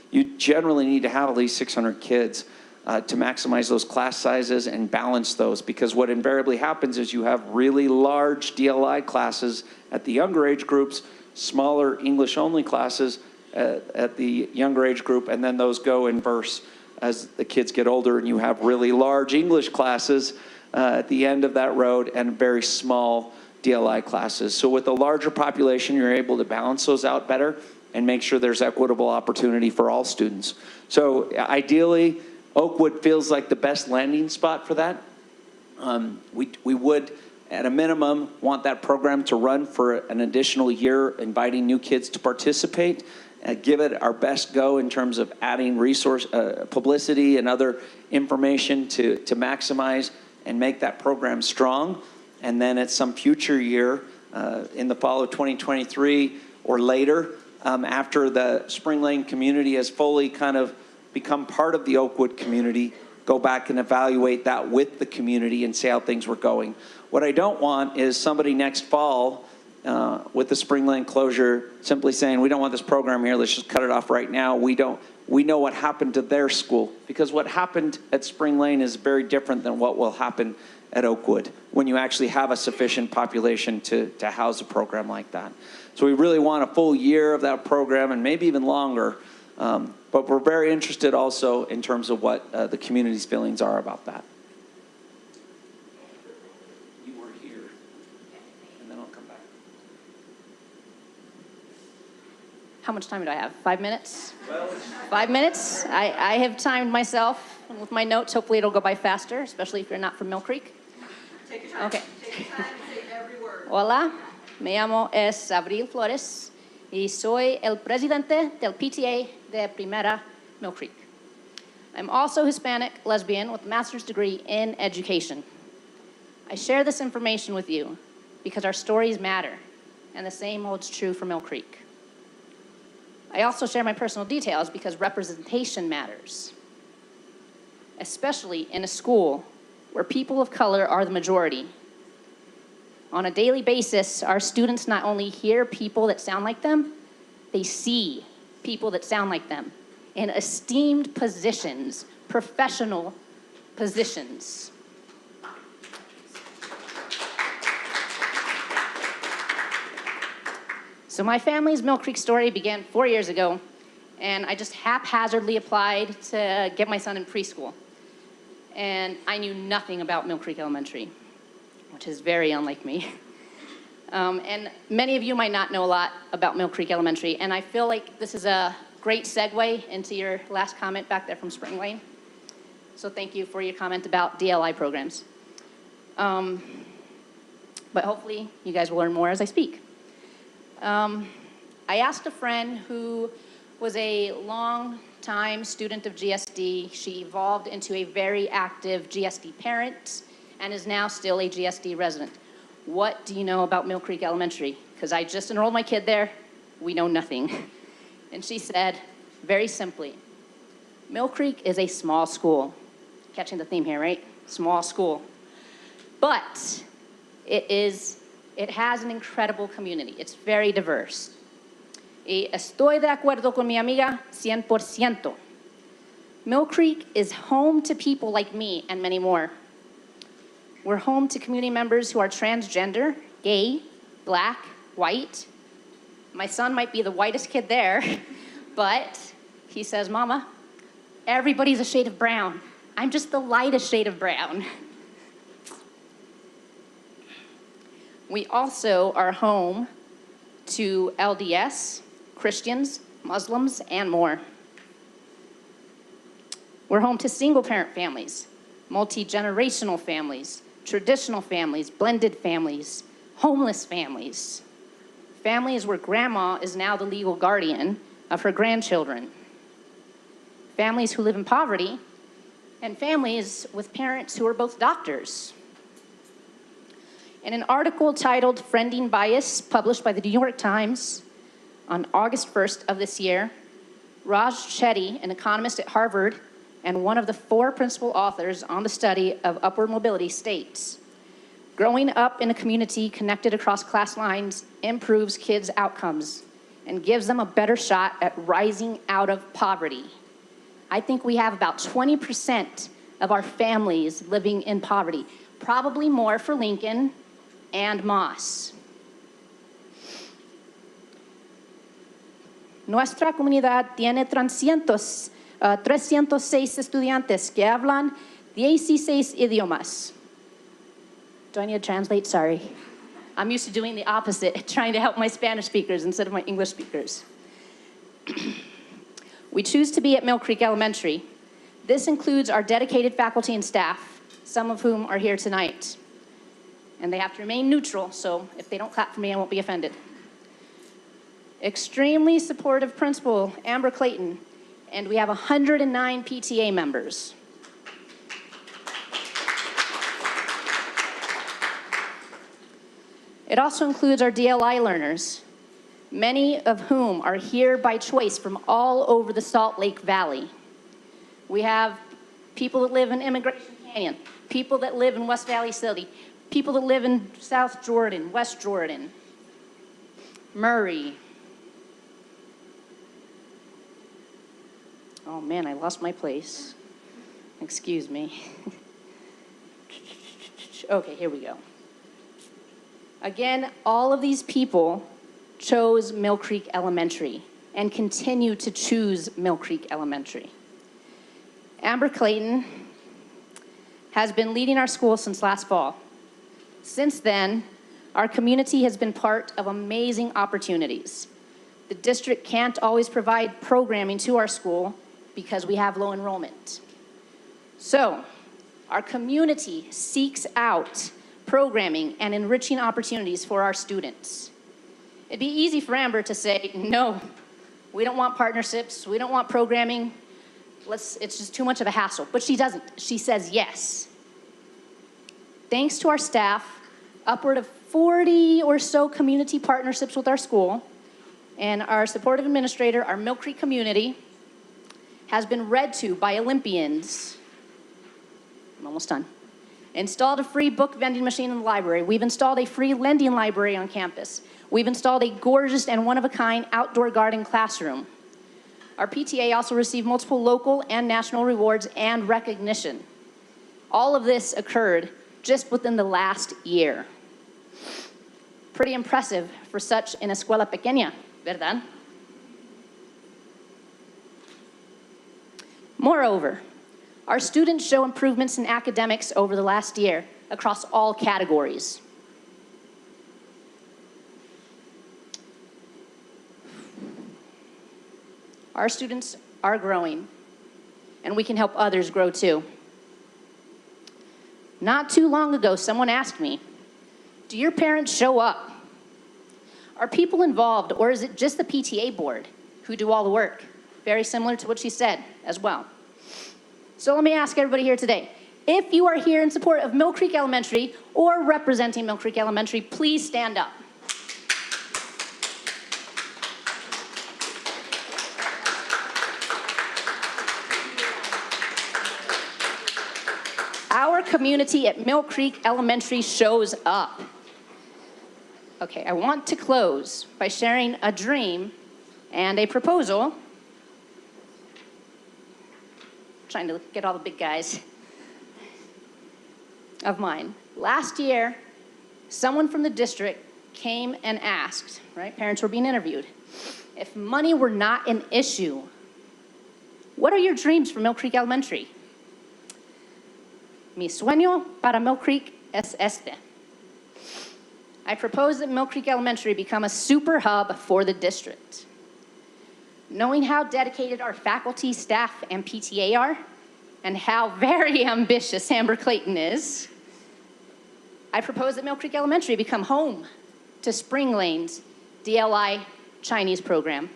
you generally need to have at least 600 kids to maximize those class sizes and balance those, because what invariably happens is you have really large DLI classes at the younger age groups, smaller English-only classes at the younger age group, and then those go inverse as the kids get older, and you have really large English classes at the end of that road and very small DLI classes. So with a larger population, you're able to balance those out better and make sure there's equitable opportunity for all students. So ideally, Oakwood feels like the best landing spot for that. We would, at a minimum, want that program to run for an additional year, inviting new kids to participate, give it our best go in terms of adding resource, publicity and other information to maximize and make that program strong. And then at some future year, in the fall of 2023 or later, after the Spring Lane community has fully kind of become part of the Oakwood community, go back and evaluate that with the community and see how things were going. What I don't want is somebody next fall with the Spring Lane closure simply saying, we don't want this program here, let's just cut it off right now. We know what happened to their school, because what happened at Spring Lane is very different than what will happen at Oakwood when you actually have a sufficient population to house a program like that. So we really want a full year of that program and maybe even longer. But we're very interested also in terms of what the community's feelings are about that. You were here, and then I'll come back. How much time do I have? 5 minutes? 5 minutes? I have timed myself with my notes. Hopefully it'll go by faster, especially if you're not from Mill Creek. Take your time. Okay. Take your time and say every word. Hola, me llamo es Abril Flores y soy el presidente del PTA de Primera Mill Creek. I'm also Hispanic, lesbian, with a master's degree in education. I share this information with you because our stories matter, and the same holds true for Mill Creek. I also share my personal details because representation matters, especially in a school where people of color are the majority. On a daily basis, our students not only hear people that sound like them, they see people that sound like them in esteemed positions, professional positions. So So my family's Mill Creek story began 4 years ago, and I just haphazardly applied to get my son in preschool. And I knew nothing about Mill Creek Elementary, which is very unlike me. And many of you might not know a lot about Mill Creek Elementary, and I feel like this is a great segue into your last comment back there from Spring Lane. So thank you for your comment about DLI programs. But hopefully you guys will learn more as I speak. I asked a friend who was a long-time student of GSD. She evolved into a very active GSD parent and is now still a GSD resident. What do you know about Mill Creek Elementary? Because I just enrolled my kid there. We know nothing. And she said, very simply, Mill Creek is a small school. Catching the theme here, right? Small school. But it has an incredible community. It's very diverse. Y estoy de acuerdo con mi amiga 100%. Mill Creek is home to people like me and many more. We're home to community members who are transgender, gay, black, white. My son might be the whitest kid there, but he says, Mama, everybody's a shade of brown. I'm just the lightest shade of brown. We also are home to LDS, Christians, Muslims, and more. We're home to single-parent families, multi-generational families, traditional families, blended families, homeless families, families where grandma is now the legal guardian of her grandchildren, families who live in poverty, and families with parents who are both doctors. In an article titled Friending Bias, published by the New York Times on August 1st of this year, Raj Chetty, an economist at Harvard and one of the 4 principal authors on the study of upward mobility, states, growing up in a community connected across class lines improves kids' outcomes and gives them a better shot at rising out of poverty. I think we have about 20% of our families living in poverty, probably more for Lincoln and Moss. Nuestra comunidad tiene 306 estudiantes que hablan 16 idiomas. Do I need to translate? Sorry. I'm used to doing the opposite, trying to help my Spanish speakers instead of my English speakers. We choose to be at Mill Creek Elementary. This includes our dedicated faculty and staff, some of whom are here tonight. And they have to remain neutral, so if they don't clap for me, I won't be offended. Extremely supportive principal, Amber Clayton, and we have 109 PTA members. It also includes our DLI learners, many of whom are here by choice from all over the Salt Lake Valley. We have people that live in Immigration Canyon, people that live in West Valley City, people that live in South Jordan, West Jordan, Murray. Oh man, I lost my place. Excuse me. Okay, here we go. Again, all of these people chose Mill Creek Elementary and continue to choose Mill Creek Elementary. Amber Clayton has been leading our school since last fall. Since then, our community has been part of amazing opportunities. The district can't always provide programming to our school because we have low enrollment. So, our community seeks out programming and enriching opportunities for our students. It'd be easy for Amber to say, no, we don't want partnerships, we don't want programming, it's just too much of a hassle. But she doesn't, she says yes. Thanks to our staff, upward of 40 or so community partnerships with our school, and our supportive administrator, our Mill Creek community, has been read to by Olympians. I'm almost done. Installed a free book vending machine in the library. We've installed a free lending library on campus. We've installed a gorgeous and one-of-a-kind outdoor garden classroom. Our PTA also received multiple local and national rewards and recognition. All of this occurred just within the last year. pretty impressive for such an escuela pequeña, ¿verdad? Moreover, our students show improvements in academics over the last year across all categories. Our students are growing, and we can help others grow too. Not too long ago, someone asked me, do your parents show up? Are people involved, or is it just the PTA board who do all the work? Very similar to what she said as well. So let me ask everybody here today, if you are here in support of Mill Creek Elementary or representing Mill Creek Elementary, please stand up. Our community at Mill Creek Elementary shows up. Okay, I want to close by sharing a dream and a proposal. Trying to get all the big guys of mine. Last year, someone from the district came and asked, right? Parents were being interviewed. If money were not an issue, what are your dreams for Mill Creek Elementary? Mi sueño para Mill Creek es este. I propose that Mill Creek Elementary become a super hub for the district. Knowing how dedicated our faculty, staff, and PTA are, and how very ambitious Amber Clayton is, I propose that Mill Creek Elementary become home to Spring Lane's DLI Chinese program,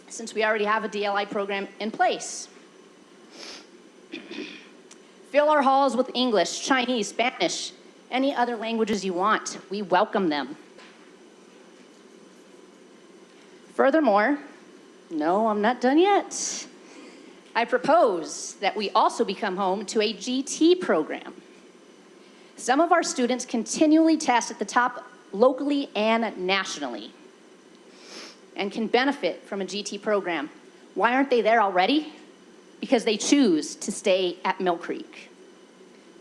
since we already have a DLI program in place. Fill our halls with English, Chinese, Spanish, any other languages you want. We welcome them. Furthermore, no, I'm not done yet. I propose that we also become home to a GT program. Some of our students continually test at the top locally and nationally and can benefit from a GT program. Why aren't they there already? Because they choose to stay at Mill Creek.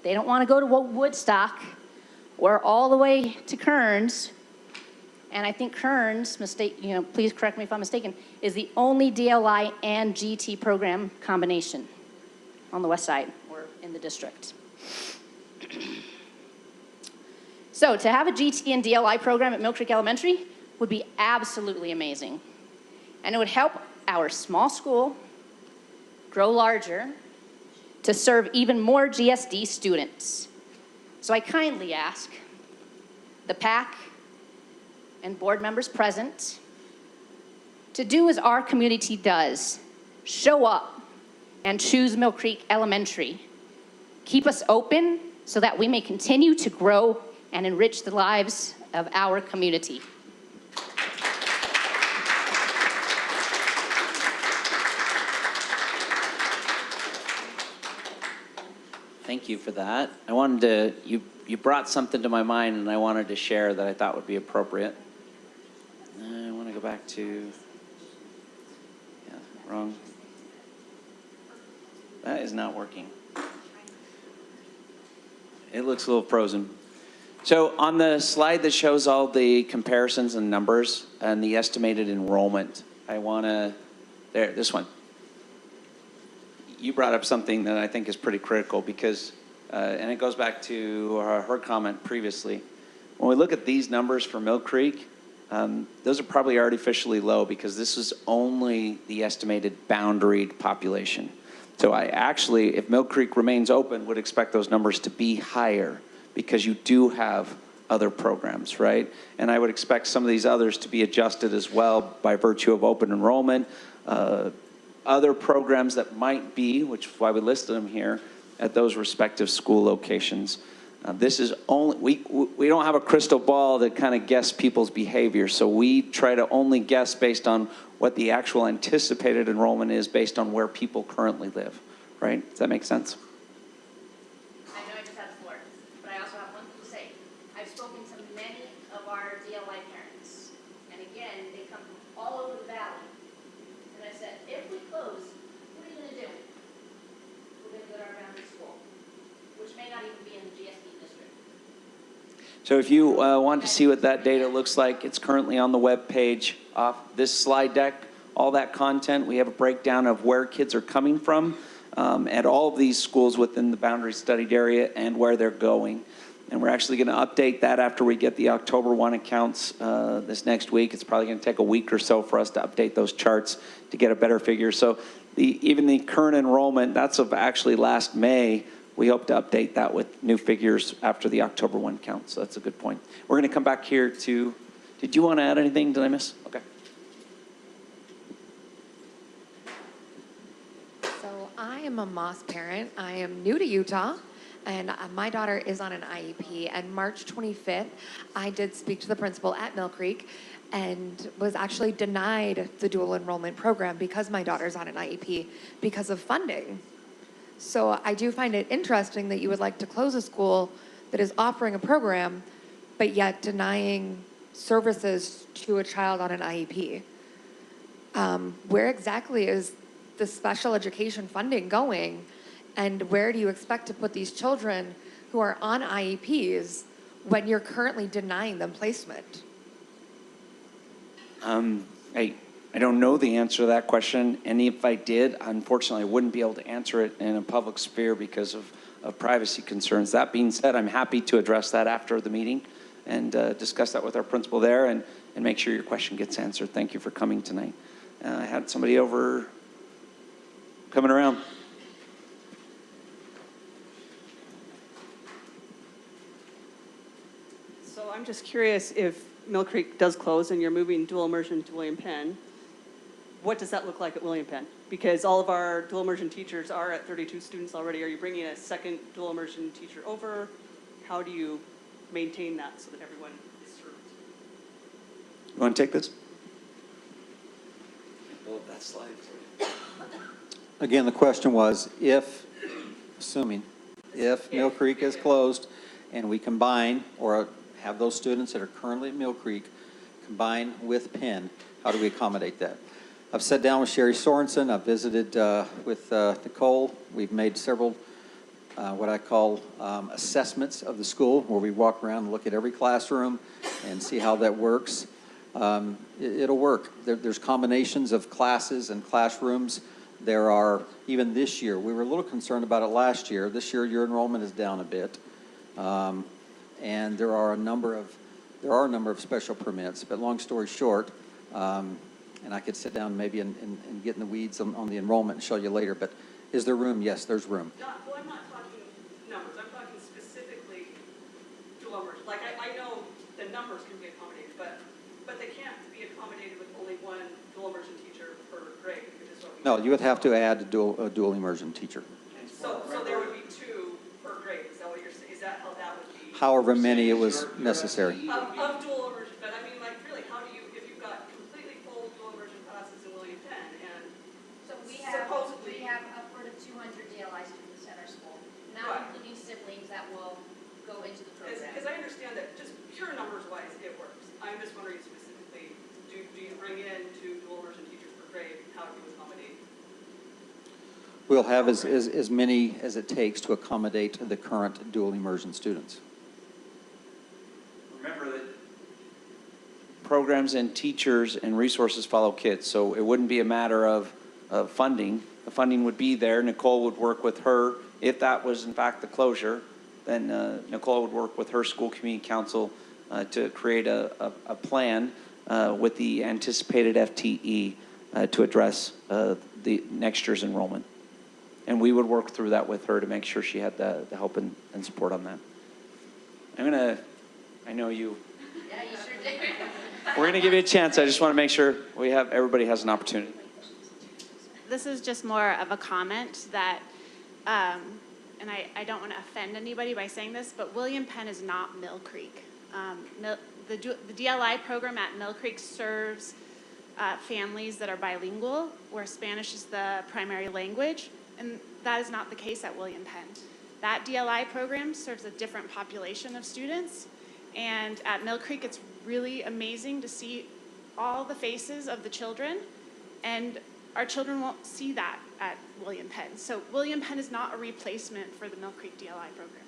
They don't want to go to Woodstock or all the way to Kearns. And I think Kearns, please correct me if I'm mistaken, is the only DLI and GT program combination on the west side or in the district. So to have a GT and DLI program at Mill Creek Elementary would be absolutely amazing. And it would help our small school grow larger to serve even more GSD students. So I kindly ask the PAC and board members present to do as our community does. Show up and choose Mill Creek Elementary. Keep us open so that we may continue to grow and enrich the lives of our community. Thank you for that. I wanted to, you brought something to my mind and I wanted to share that I thought would be appropriate. I want to go back to, wrong. That is not working. It looks a little frozen. So on the slide that shows all the comparisons and numbers and the estimated enrollment, I want to, this one. You brought up something that I think is pretty critical because, and it goes back to her comment previously. When we look at these numbers for Mill Creek, those are probably artificially low because this is only the estimated boundaried population. So I actually, if Mill Creek remains open, would expect those numbers to be higher because you do have other programs, right? And I would expect some of these others to be adjusted as well by virtue of open enrollment, other programs that might be, which is why we listed them here, at those respective school locations. This is only, we don't have a crystal ball to kind of guess people's behavior, so we try to only guess based on what the actual anticipated enrollment is based on where people currently live, right? Does that make sense? I know I just had the floor, but I also have one thing to say. I've spoken to many of our DLI parents, and again, they come from all over the valley. And I said, if we close, what are you going to do? We're going to go to our boundary school, which may not even be in the GSD district. So if you want to see what that data looks like, it's currently on the web page off this slide deck. All that content, we have a breakdown of where kids are coming from at all of these schools within the boundary studied area and where they're going. And we're actually going to update that after we get the October 1 accounts this next week. It's probably going to take a week or so for us to update those charts to get a better figure. So even the current enrollment, that's of actually last May. We hope to update that with new figures after the October 1 count. So that's a good point. We're going to come back here to, did you want to add anything? Did I miss? Okay. So I am a Moss parent. I am new to Utah, and my daughter is on an IEP. And March 25th, I did speak to the principal at Mill Creek and was actually denied the dual enrollment program because my daughter's on an IEP because of funding. So I do find it interesting that you would like to close a school that is offering a program, but yet denying services to a child on an IEP. Where exactly is the special education funding going, and where do you expect to put these children who are on IEPs when you're currently denying them placement? I don't know the answer to that question, and if I did, unfortunately, I wouldn't be able to answer it in a public sphere because of privacy concerns. That being said, I'm happy to address that after the meeting and discuss that with our principal there and make sure your question gets answered. Thank you for coming tonight. I had somebody over coming around. So I'm just curious, if Mill Creek does close and you're moving dual immersion to William Penn, what does that look like at William Penn? Because all of our dual immersion teachers are at 32 students already. Are you bringing a second dual immersion teacher over? How do you maintain that so that everyone is served? You want to take this? I love that slide. Again, the question was, if Mill Creek is closed and we combine or have those students that are currently at Mill Creek combine with Penn, how do we accommodate that? I've sat down with Sherry Sorensen. I've visited with Nicole. We've made several what I call assessments of the school, where we walk around and look at every classroom and see how that works. It'll work. There's combinations of classes and classrooms. There are, even this year, we were a little concerned about it last year. This year, your enrollment is down a bit. And there are a number of special permits, but long story short, and I could sit down maybe and get in the weeds on the enrollment and show you later, but is there room? Yes, there's room. Well, I'm not talking numbers. I'm talking specifically dual immersion. Like, I know the numbers can be accommodated, but they can't be accommodated with only one dual immersion teacher per grade, which is what we No, you would have to add a dual immersion teacher. So there would be 2 per grade. Is that what you're saying? Is that how that would be? However many it was necessary. Of dual immersion, but I mean, like, really, how do you, if you've got completely full dual immersion classes in William Penn and So we supposedly have upward of 200 DLI students at our school, Right. not including siblings that will go into the program. Because I understand that just pure numbers wise, it works. I'm just wondering specifically, do you bring in 2 dual immersion teachers per grade? How do you accommodate? We'll have as many as it takes to accommodate the current dual immersion students. Remember that programs and teachers and resources follow kids, so it wouldn't be a matter of funding. The funding would be there. Nicole would work with her. If that was in fact the closure, then Nicole would work with her school community council to create a plan with the anticipated FTE to address the next year's enrollment. And we would work through that with her to make sure she had the help and support on that. I know you. Yeah, you sure did. We're going to give you a chance. I just want to make sure everybody has an opportunity. This is just more of a comment that, and I don't want to offend anybody by saying this, but William Penn is not Mill Creek. The DLI program at Mill Creek serves families that are bilingual, where Spanish is the primary language, and that is not the case at William Penn. That DLI program serves a different population of students, and at Mill Creek, it's really amazing to see all the faces of the children, and our children won't see that at William Penn. So William Penn is not a replacement for the Mill Creek DLI program.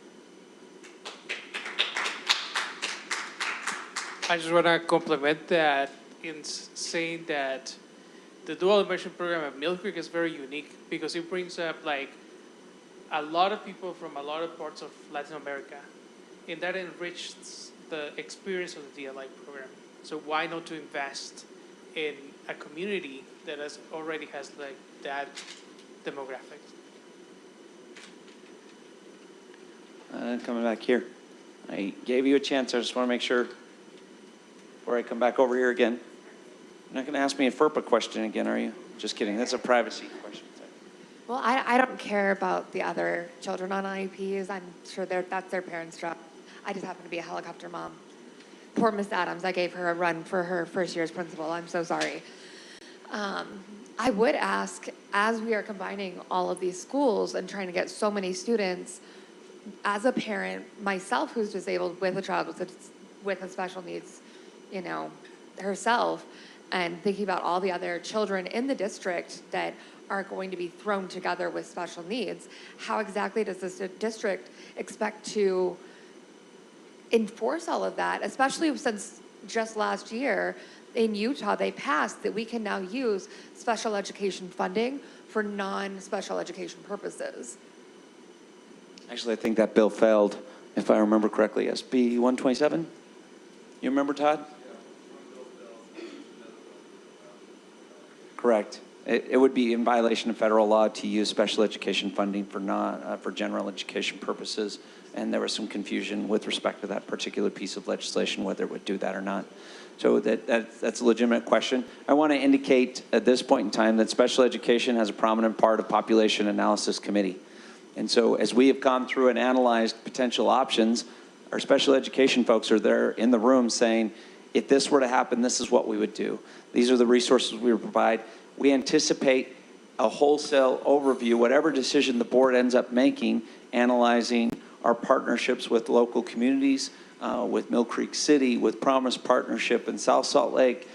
I just want to compliment that in saying that the dual immersion program at Mill Creek is very unique because it brings up like a lot of people from a lot of parts of Latin America, and that enriches the experience of the DLI program. So why not to invest in a community that already has like that demographic? Coming back here. I gave you a chance. I just want to make sure before I come back over here again. You're not going to ask me a FERPA question again, are you? Just kidding. That's a privacy question. Well, I don't care about the other children on IEPs. I'm sure that's their parents' job. I just happen to be a helicopter mom. Poor Miss Adams, I gave her a run for her first year as principal. I'm so sorry. I would ask, as we are combining all of these schools and trying to get so many students, as a parent myself who's disabled with a child with a special needs, you know, herself, and thinking about all the other children in the district that are going to be thrown together with special needs, how exactly does this district expect to enforce all of that, especially since just last year in Utah, they passed that we can now use special education funding for non-special education purposes. Actually, I think that bill failed, if I remember correctly. SB 127? You remember, Todd? Correct. It would be in violation of federal law to use special education funding for general education purposes, and there was some confusion with respect to that particular piece of legislation, whether it would do that or not. So that's a legitimate question. I want to indicate at this point in time that special education has a prominent part of population analysis committee. And so as we have gone through and analyzed potential options, our special education folks are there in the room saying, if this were to happen, this is what we would do. These are the resources we would provide. We anticipate a wholesale overview, whatever decision the board ends up making, analyzing our partnerships with local communities, with Mill Creek City, with Promise Partnership in South Salt Lake,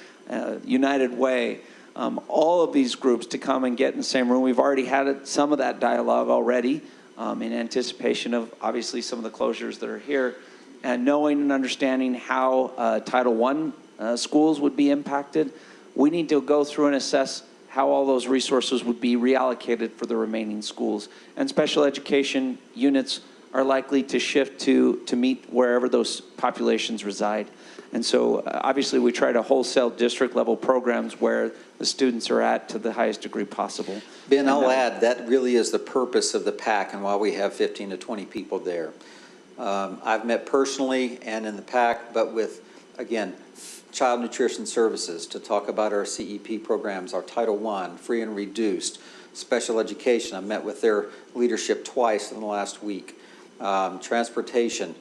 United Way, all of these groups to come and get in the same room. We've already had some of that dialogue already in anticipation of obviously some of the closures that are here, and knowing and understanding how Title I schools would be impacted. We need to go through and assess how all those resources would be reallocated for the remaining schools. And special education units are likely to shift to meet wherever those populations reside. And so obviously we try to wholesale district level programs where the students are at to the highest degree possible. Ben, I'll add, that really is the purpose of the PAC and why we have 15 to 20 people there. I've met personally and in the PAC, but with, again, Child Nutrition Services to talk about our CEP programs, our Title I, free and reduced, special education. I met with their leadership twice in the last week. Transportation,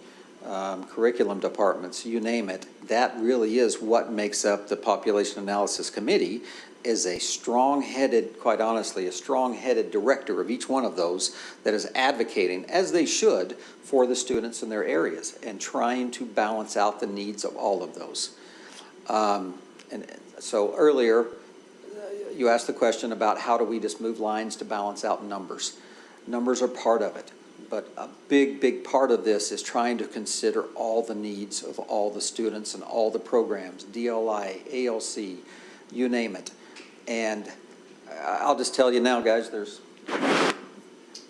curriculum departments, you name it. That really is what makes up the Population Analysis Committee, is a strong-headed, quite honestly, a strong-headed director of each one of those that is advocating, as they should, for the students in their areas and trying to balance out the needs of all of those. And so earlier, you asked the question about how do we just move lines to balance out numbers. Numbers are part of it, but a big, big part of this is trying to consider all the needs of all the students and all the programs, DLI, ALC, you name it. And I'll just tell you now, guys,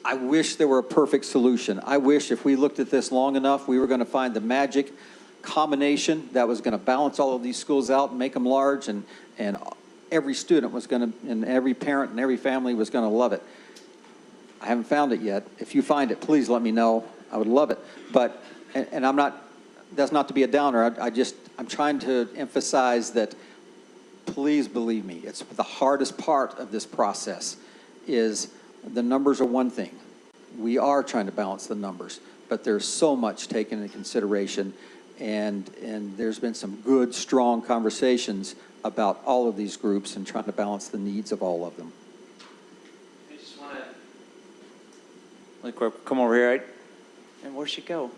I wish there were a perfect solution. I wish if we looked at this long enough, we were going to find the magic combination that was going to balance all of these schools out and make them large, and every student was going to, and every parent and every family was going to love it. I haven't found it yet. If you find it, please let me know. I would love it. But, and I'm not, that's not to be a downer. I'm trying to emphasize that, please believe me, it's the hardest part of this process is the numbers are one thing. We are trying to balance the numbers, but there's so much taken into consideration. And there's been some good, strong conversations about all of these groups and trying to balance the needs of all of them. I just want to come over here, right? And where'd she go?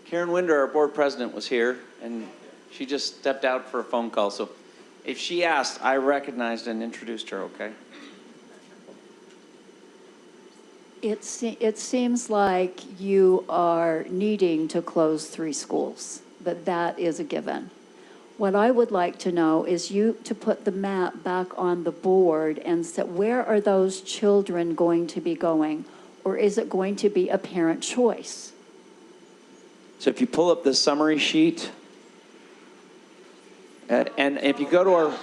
Karen Winder, our board president, was here, and she just stepped out for a phone call. So if she asked, I recognized and introduced her, okay? It seems like you are needing to close 3 schools, but that is a given. What I would like to know is you to put the map back on the board and say, where are those children going to be going? Or is it going to be a parent choice? So if you pull up the summary sheet, and if you go to our,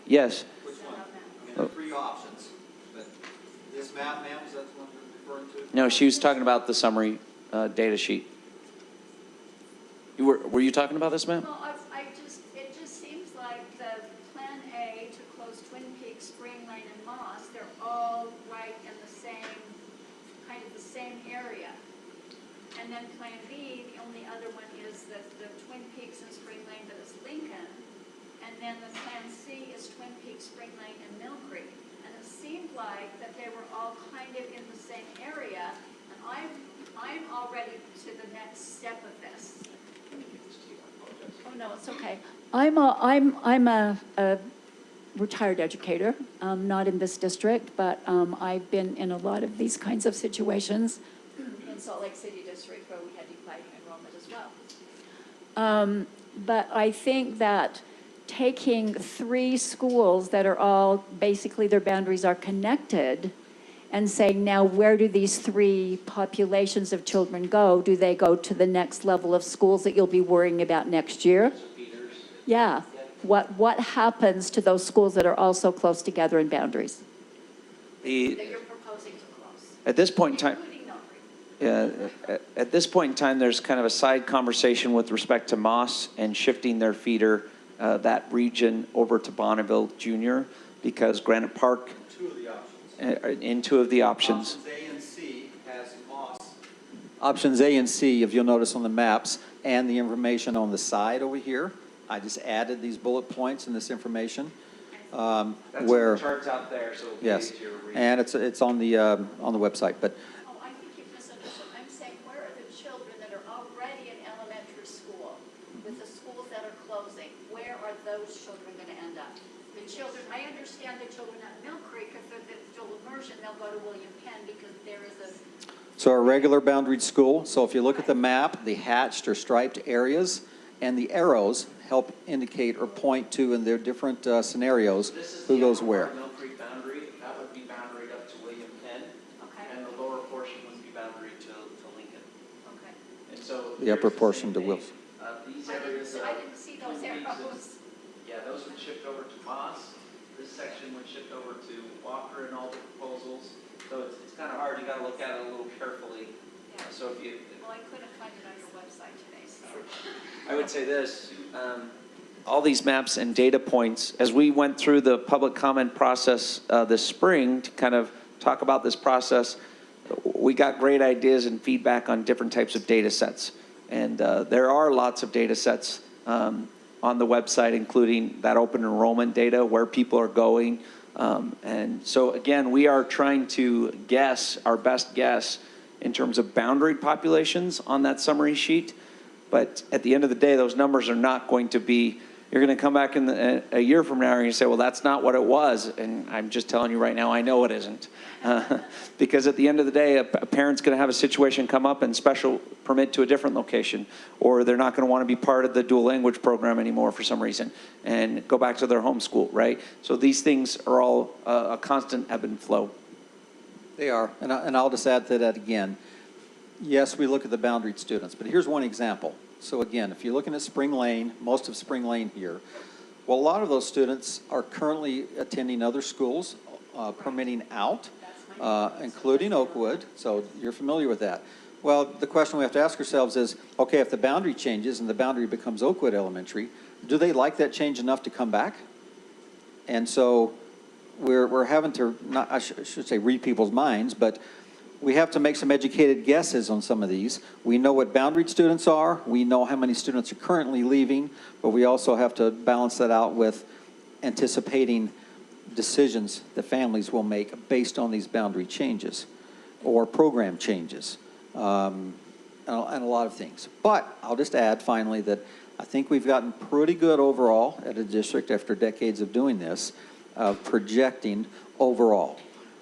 yes. Which one? I mean, there are three options, but this map, ma'am, is that the one you're referring to? No, she was talking about the summary data sheet. Were you talking about this, ma'am? Well, it just seems like the Plan A to close Twin Peaks, Spring Lane, and Moss, they're all right in the same, kind of the same area. And then Plan B, the only other one is the Twin Peaks and Spring Lane, but it's Lincoln. And then the Plan C is Twin Peaks, Spring Lane, and Mill Creek. And it seemed like that they were all kind of in the same area. And I'm already to the next step of this. Oh, no, it's okay. I'm a retired educator, not in this district, but I've been in a lot of these kinds of situations in Salt Lake City District where we had declining enrollment as well. But I think that taking 3 schools that are all, basically their boundaries are connected, and saying, now where do these 3 populations of children go? Do they go to the next level of schools that you'll be worrying about next year? Yeah. What happens to those schools that are also close together in boundaries? That you're proposing to close. At this point in time, Including Mill Creek. yeah, at this point in time, there's kind of a side conversation with respect to Moss and shifting their feeder, that region over to Bonneville Junior, because Granite Park, in 2 of the options. Options A and C has Moss. Options A and C, if you'll notice on the maps, and the information on the side over here. I just added these bullet points in this information. That's where, on the charts out there, so it'll be yes, easier to read. and it's on the website. But Oh, I think you've misunderstood. I'm saying, where are the children that are already in elementary school with the schools that are closing? Where are those children going to end up? The children, I understand the children at Mill Creek, if they're dual immersion, they'll go to William Penn because there is a. so a regular boundaried school. So if you look at the map, the hatched or striped areas and the arrows help indicate or point to in their different scenarios who goes where. Mill Creek boundary, that would be boundaried up to William Penn. Okay. And the lower portion would be boundaried to Lincoln. Okay. And so The upper here's portion same to thing. Wilson. These I areas. didn't see those arrows. Yeah, those would shift over to Moss. This section would shift over to Walker and all the proposals. So it's kind of hard. You got to look at it a little carefully. Yeah. So if you, Well, I couldn't find it on your website today, so. I would say this, all these maps and data points, as we went through the public comment process this spring to kind of talk about this process, we got great ideas and feedback on different types of data sets. And there are lots of data sets on the website, including that open enrollment data, where people are going. And so again, we are trying to guess, our best guess, in terms of boundaried populations on that summary sheet. But at the end of the day, those numbers are not going to be, you're going to come back in a year from now and you say, well, that's not what it was. And I'm just telling you right now, I know it isn't. Because at the end of the day, a parent's going to have a situation come up and special permit to a different location, or they're not going to want to be part of the dual language program anymore for some reason and go back to their home school, right? So these things are all a constant ebb and flow. They are, and I'll just add to that again. Yes, we look at the boundaried students, but here's one example. So again, if you're looking at Spring Lane, most of Spring Lane here, well, a lot of those students are currently attending other schools, permitting out, including Oakwood, so you're familiar with that. Well, the question we have to ask ourselves is, okay, if the boundary changes and the boundary becomes Oakwood Elementary, do they like that change enough to come back? And so we're having to, not, I should say read people's minds, but we have to make some educated guesses on some of these. We know what boundaried students are. We know how many students are currently leaving, but we also have to balance that out with anticipating decisions the families will make based on these boundary changes or program changes and a lot of things. But I'll just add finally that I think we've gotten pretty good overall at a district after decades of doing this, projecting overall.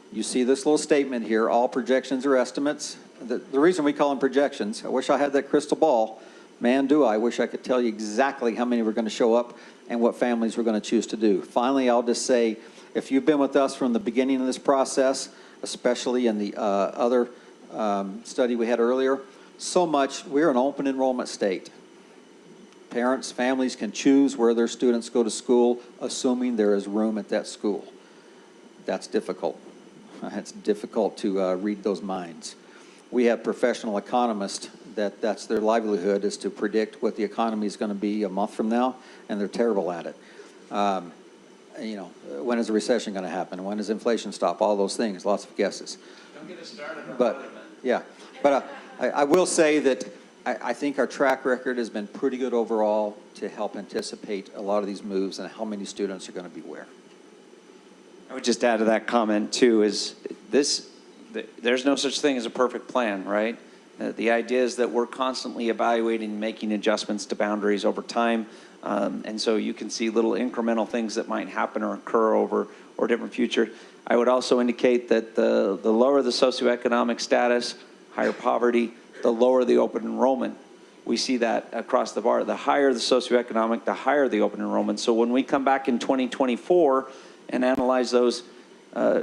You see this little statement here, all projections are estimates. The reason we call them projections, I wish I had that crystal ball, Man, do I wish I could tell you exactly how many were going to show up and what families were going to choose to do. Finally, I'll just say, if you've been with us from the beginning of this process, especially in the other study we had earlier, so much, we're an open enrollment state. Parents, families can choose where their students go to school, assuming there is room at that school. That's difficult. It's difficult to read those minds. We have professional economists that's their livelihood, is to predict what the economy is going to be a month from now, and they're terrible at it. When is the recession going to happen? When does inflation stop? All those things, lots of guesses. Don't get us started on But, yeah. But I will say that I think our track record has been pretty good overall to help anticipate a lot of these moves and how many students are going to be where. I would just add to that comment too, is there's no such thing as a perfect plan, right? The idea is that we're constantly evaluating and making adjustments to boundaries over time. And so you can see little incremental things that might happen or occur over or different future. I would also indicate that the lower the socioeconomic status, higher poverty, the lower the open enrollment. We see that across the board. The higher the socioeconomic, the higher the open enrollment. So when we come back in 2024 and analyze those,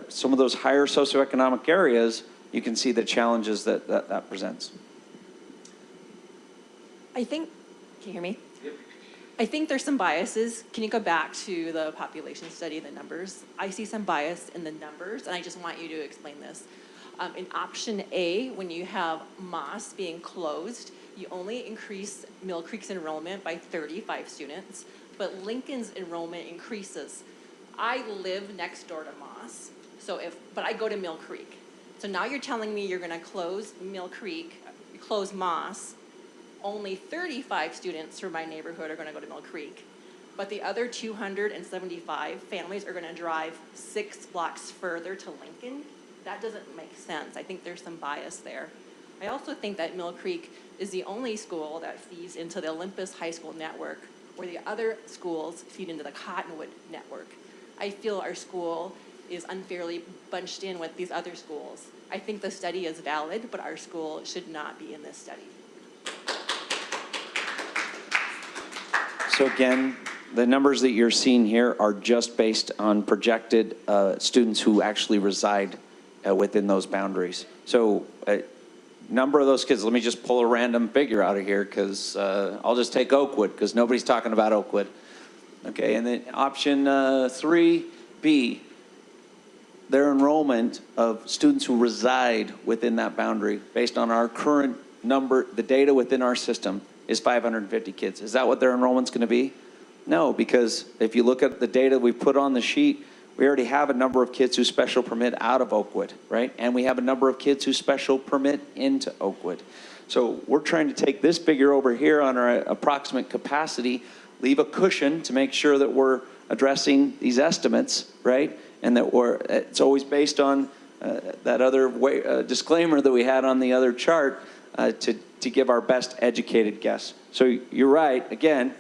some of those higher socioeconomic areas, you can see the challenges that presents. I think, can you hear me? Yep. I think there's some biases. Can you go back to the population study, the numbers? I see some bias in the numbers, and I just want you to explain this. In option A, when you have Moss being closed, you only increase Mill Creek's enrollment by 35 students, but Lincoln's enrollment increases. I live next door to Moss, but I go to Mill Creek. So now you're telling me you're going to close Mill Creek, close Moss. Only 35 students from my neighborhood are going to go to Mill Creek, but the other 275 families are going to drive 6 blocks further to Lincoln. That doesn't make sense. I think there's some bias there. I also think that Mill Creek is the only school that feeds into the Olympus High School network, where the other schools feed into the Cottonwood network. I feel our school is unfairly bunched in with these other schools. I think the study is valid, but our school should not be in this study. So again, the numbers that you're seeing here are just based on projected students who actually reside within those boundaries. So a number of those kids, let me just pull a random figure out of here, because I'll just take Oakwood, because nobody's talking about Oakwood. Okay, and then option 3B, their enrollment of students who reside within that boundary, based on our current number, the data within our system, is 550 kids. Is that what their enrollment's going to be? No, because if you look at the data we put on the sheet, we already have a number of kids who special permit out of Oakwood, right? And we have a number of kids who special permit into Oakwood. So we're trying to take this figure over here on our approximate capacity, leave a cushion to make sure that we're addressing these estimates, right? And that it's always based on that other disclaimer that we had on the other chart to give our best educated guess. So you're right, again,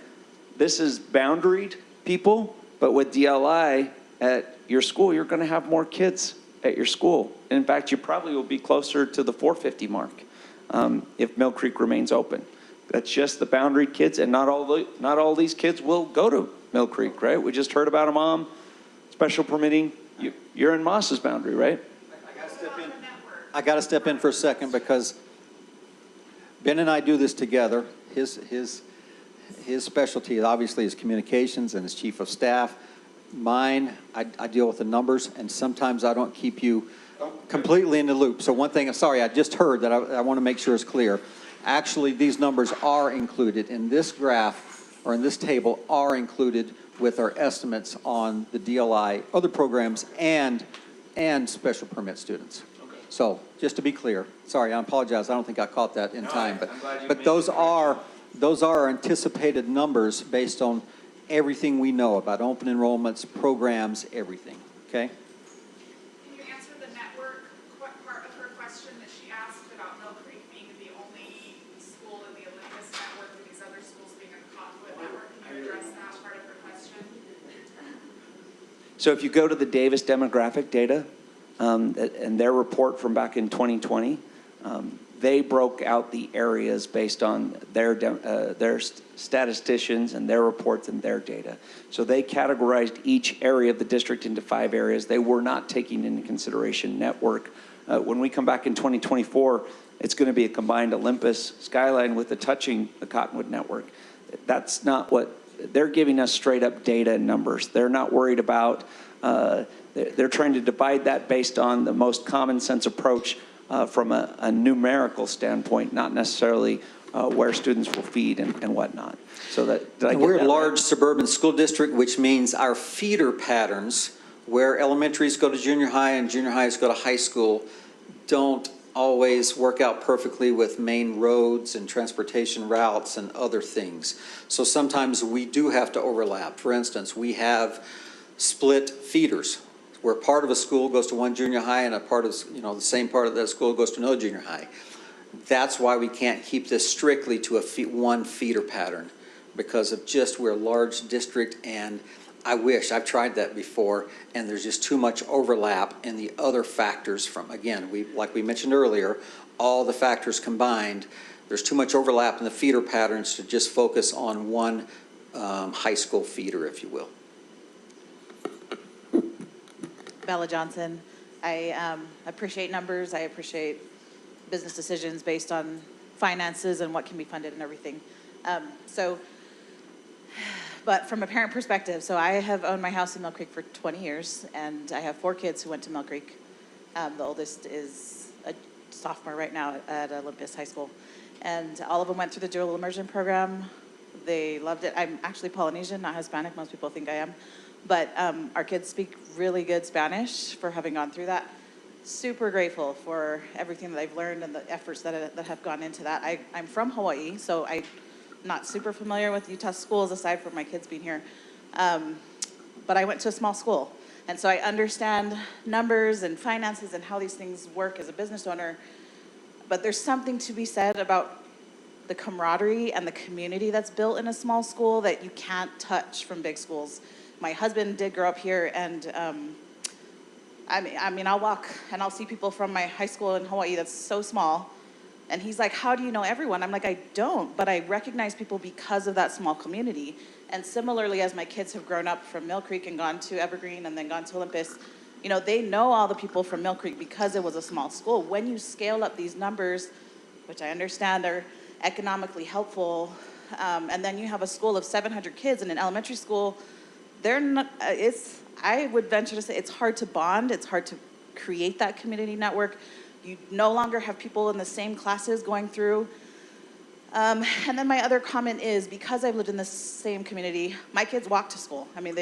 this is boundaried people, but with DLI at your school, you're going to have more kids at your school. And in fact, you probably will be closer to the 450 mark if Mill Creek remains open. That's just the boundary kids, and not all these kids will go to Mill Creek, right? We just heard about a mom, special permitting. You're in Moss's boundary, right? I got to step in for a second, because Ben and I do this together. His specialty obviously is communications and is chief of staff. Mine, I deal with the numbers, and sometimes I don't keep you completely in the loop. So one thing, sorry, I just heard that I want to make sure is clear. Actually, these numbers are included in this graph, or in this table, are included with our estimates on the DLI, other programs, and special permit students. Okay. So just to be clear, sorry, I apologize. I don't think I caught that in time, but those are our anticipated numbers based on everything we know about open enrollments, programs, everything. Okay. Can you answer the network part of her question that she asked about Mill Creek being the only school in the Olympus network and these other schools being in the Cottonwood network? Can you address that part of her question? So if you go to the Davis demographic data and their report from back in 2020, they broke out the areas based on their statisticians and their reports and their data. So they categorized each area of the district into 5 areas. They were not taking into consideration network. When we come back in 2024, it's going to be a combined Olympus Skyline with the touching the Cottonwood network. That's not what they're giving us. Straight up data and numbers. They're not worried about. They're trying to divide that based on the most common sense approach from a numerical standpoint, not necessarily where students will feed and whatnot. So we're a large suburban school district, which means our feeder patterns, where elementaries go to junior high and junior highs go to high school, don't always work out perfectly with main roads and transportation routes and other things. So sometimes we do have to overlap. For instance, we have split feeders, where part of a school goes to one junior high and a part of, the same part of that school goes to another junior high. That's why we can't keep this strictly to one feeder pattern, because of just we're a large district, and I've tried that before, and there's just too much overlap in the other factors from, again, like we mentioned earlier, all the factors combined, there's too much overlap in the feeder patterns to just focus on one high school feeder, if you will. Bella Johnson. I appreciate numbers. I appreciate business decisions based on finances and what can be funded and everything. But from a parent perspective, so I have owned my house in Mill Creek for 20 years, and I have 4 kids who went to Mill Creek. The oldest is a sophomore right now at Olympus High School. And all of them went through the dual immersion program. They loved it. I'm actually Polynesian, not Hispanic. Most people think I am. But our kids speak really good Spanish for having gone through that. Super grateful for everything that I've learned and the efforts that have gone into that. I'm from Hawaii, so I'm not super familiar with Utah schools aside from my kids being here. But I went to a small school. And so I understand numbers and finances and how these things work as a business owner. But there's something to be said about the camaraderie and the community that's built in a small school that you can't touch from big schools. My husband did grow up here, and I mean, I'll walk and I'll see people from my high school in Hawaii that's so small, and he's like, how do you know everyone? I'm like, I don't, but I recognize people because of that small community. And similarly, as my kids have grown up from Mill Creek and gone to Evergreen and then gone to Olympus, they know all the people from Mill Creek because it was a small school. When you scale up these numbers, which I understand are economically helpful, and then you have a school of 700 kids in an elementary school, they're not, I would venture to say it's hard to bond. It's hard to create that community network. You no longer have people in the same classes going through. And then my other comment is, because I've lived in the same community, my kids walk to school. I mean,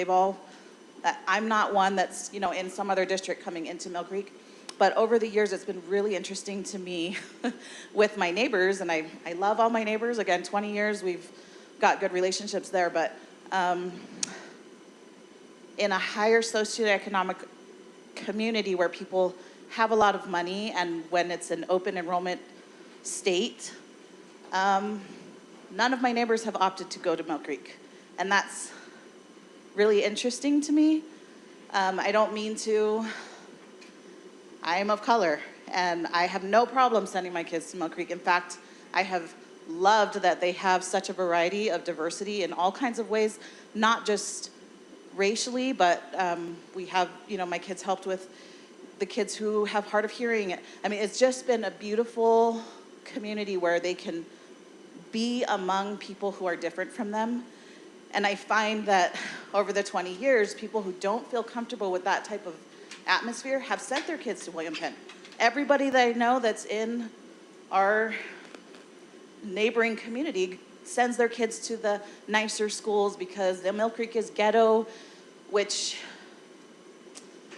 I'm not one that's, in some other district coming into Mill Creek. But over the years, it's been really interesting to me with my neighbors. And I love all my neighbors. Again, 20 years, we've got good relationships there. But in a higher socioeconomic community where people have a lot of money, and when it's an open enrollment state, none of my neighbors have opted to go to Mill Creek. And that's really interesting to me. I don't mean to. I am of color, and I have no problem sending my kids to Mill Creek. In fact, I have loved that they have such a variety of diversity in all kinds of ways, not just racially, but we have, my kids helped with the kids who have hard of hearing. I mean, it's just been a beautiful community where they can be among people who are different from them. And I find that over the 20 years, people who don't feel comfortable with that type of atmosphere have sent their kids to William Penn. Everybody that I know that's in our neighboring community sends their kids to the nicer schools because the Mill Creek is ghetto, which,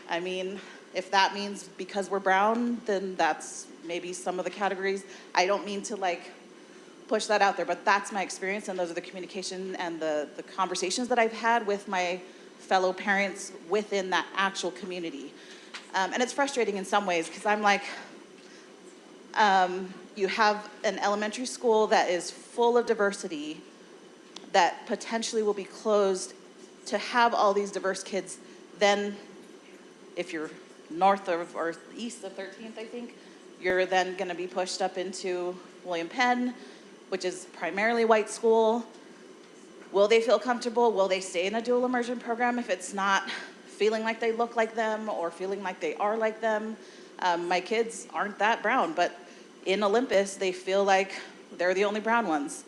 I mean, if that means because we're brown, then that's maybe some of the categories. I don't mean to push that out there, but that's my experience, and those are the communication and the conversations that I've had with my fellow parents within that actual community. And it's frustrating in some ways because I'm like, you have an elementary school that is full of diversity that potentially will be closed to have all these diverse kids. Then if you're north of or east of 13th, I think, You're then going to be pushed up into William Penn, which is primarily white school. Will they feel comfortable? Will they stay in a dual immersion program if it's not feeling like they look like them or feeling like they are like them? My kids aren't that brown, but in Olympus, they feel like they're the only brown ones.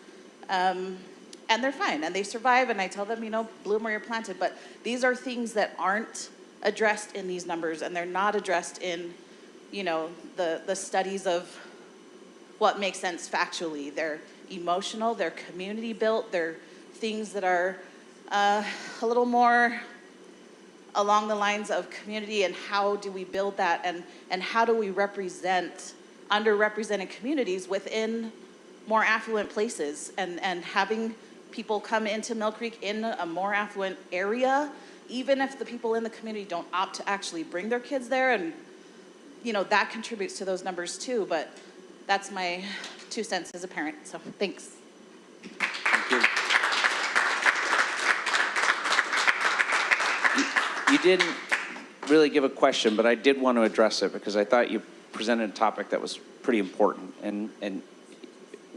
And they're fine, and they survive, and I tell them, bloom where you're planted. But these are things that aren't addressed in these numbers, and they're not addressed in, the studies of what makes sense factually. They're emotional, they're community built, they're things that are a little more along the lines of community and how do we build that, and how do we represent underrepresented communities within more affluent places, and having people come into Mill Creek in a more affluent area, even if the people in the community don't opt to actually bring their kids there, and that contributes to those numbers too. But that's my 2 cents as a parent, so thanks. Thank you. You didn't really give a question, but I did want to address it because I thought you presented a topic that was pretty important. And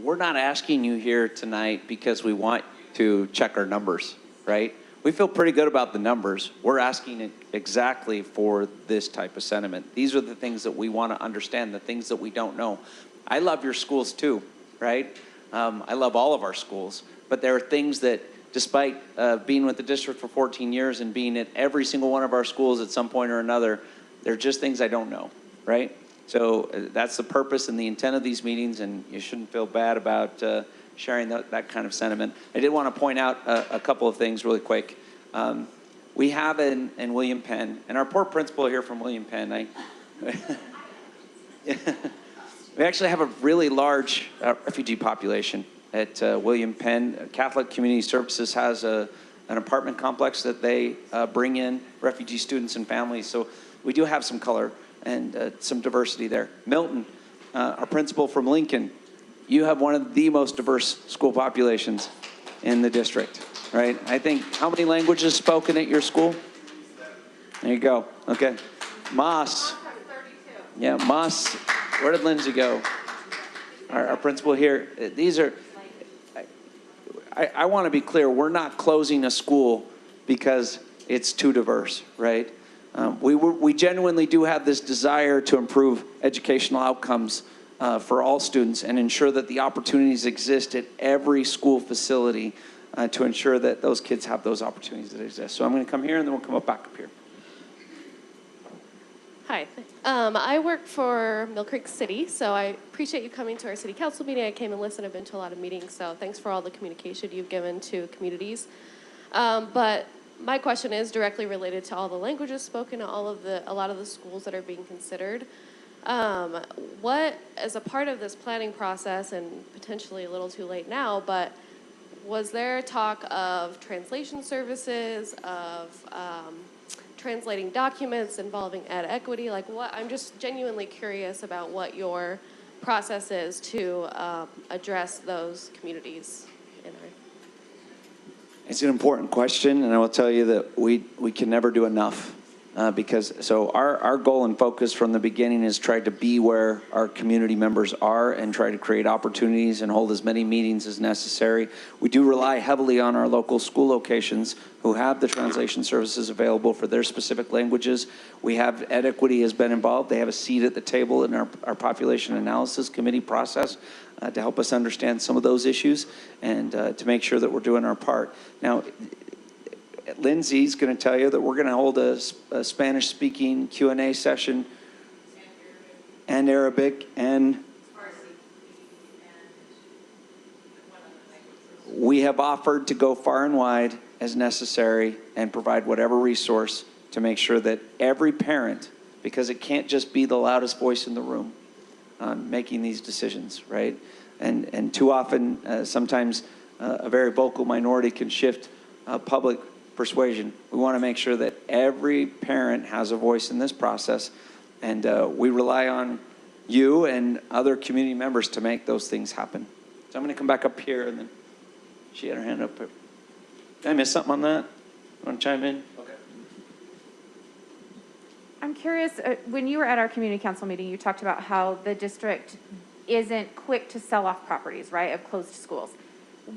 we're not asking you here tonight because we want to check our numbers, right? We feel pretty good about the numbers. We're asking it exactly for this type of sentiment. These are the things that we want to understand, the things that we don't know. I love your schools too, right? I love all of our schools, but there are things that, despite being with the district for 14 years and being at every single one of our schools at some point or another, they're just things I don't know, right? So that's the purpose and the intent of these meetings, and you shouldn't feel bad about sharing that kind of sentiment. I did want to point out a couple of things really quick. We have in William Penn, and our poor principal here from William Penn, we actually have a really large refugee population at William Penn. Catholic Community Services has an apartment complex that they bring in refugee students and families. So we do have some color and some diversity there. Milton, our principal from Lincoln, you have one of the most diverse school populations in the district, right? I think, how many languages spoken at your school? There you go. Okay. Moss. Yeah, Moss. Where did Lindsay go? Our principal here. These are, I want to be clear, we're not closing a school because it's too diverse, right? We genuinely do have this desire to improve educational outcomes for all students and ensure that the opportunities exist at every school facility to ensure that those kids have those opportunities that exist. So I'm going to come here and then we'll come back up here. Hi. I work for Mill Creek City, so I appreciate you coming to our city council meeting. I came and listened. I've been to a lot of meetings, so thanks for all the communication you've given to communities. But my question is directly related to all the languages spoken, a lot of the schools that are being considered. What, as a part of this planning process, and potentially a little too late now, but was there talk of translation services, of translating documents involving ed equity? Like what? I'm just genuinely curious about what your process is to address those communities in our. It's an important question, and I will tell you that we can never do enough because our goal and focus from the beginning is try to be where our community members are and try to create opportunities and hold as many meetings as necessary. We do rely heavily on our local school locations who have the translation services available for their specific languages. We have Ed Equity has been involved. They have a seat at the table in our population analysis committee process to help us understand some of those issues and to make sure that we're doing our part. Now, Lindsay's going to tell you that we're going to hold a Spanish-speaking Q&A session and Arabic and we have offered to go far and wide as necessary and provide whatever resource to make sure that every parent, because it can't just be the loudest voice in the room on making these decisions, right? And too often, sometimes a very vocal minority can shift public persuasion. We want to make sure that every parent has a voice in this process, and we rely on you and other community members to make those things happen. So I'm going to come back up here, and then she had her hand up. Did I miss something on that? Want to chime in? Okay. I'm curious, when you were at our community council meeting, you talked about how the district isn't quick to sell off properties, right, of closed schools.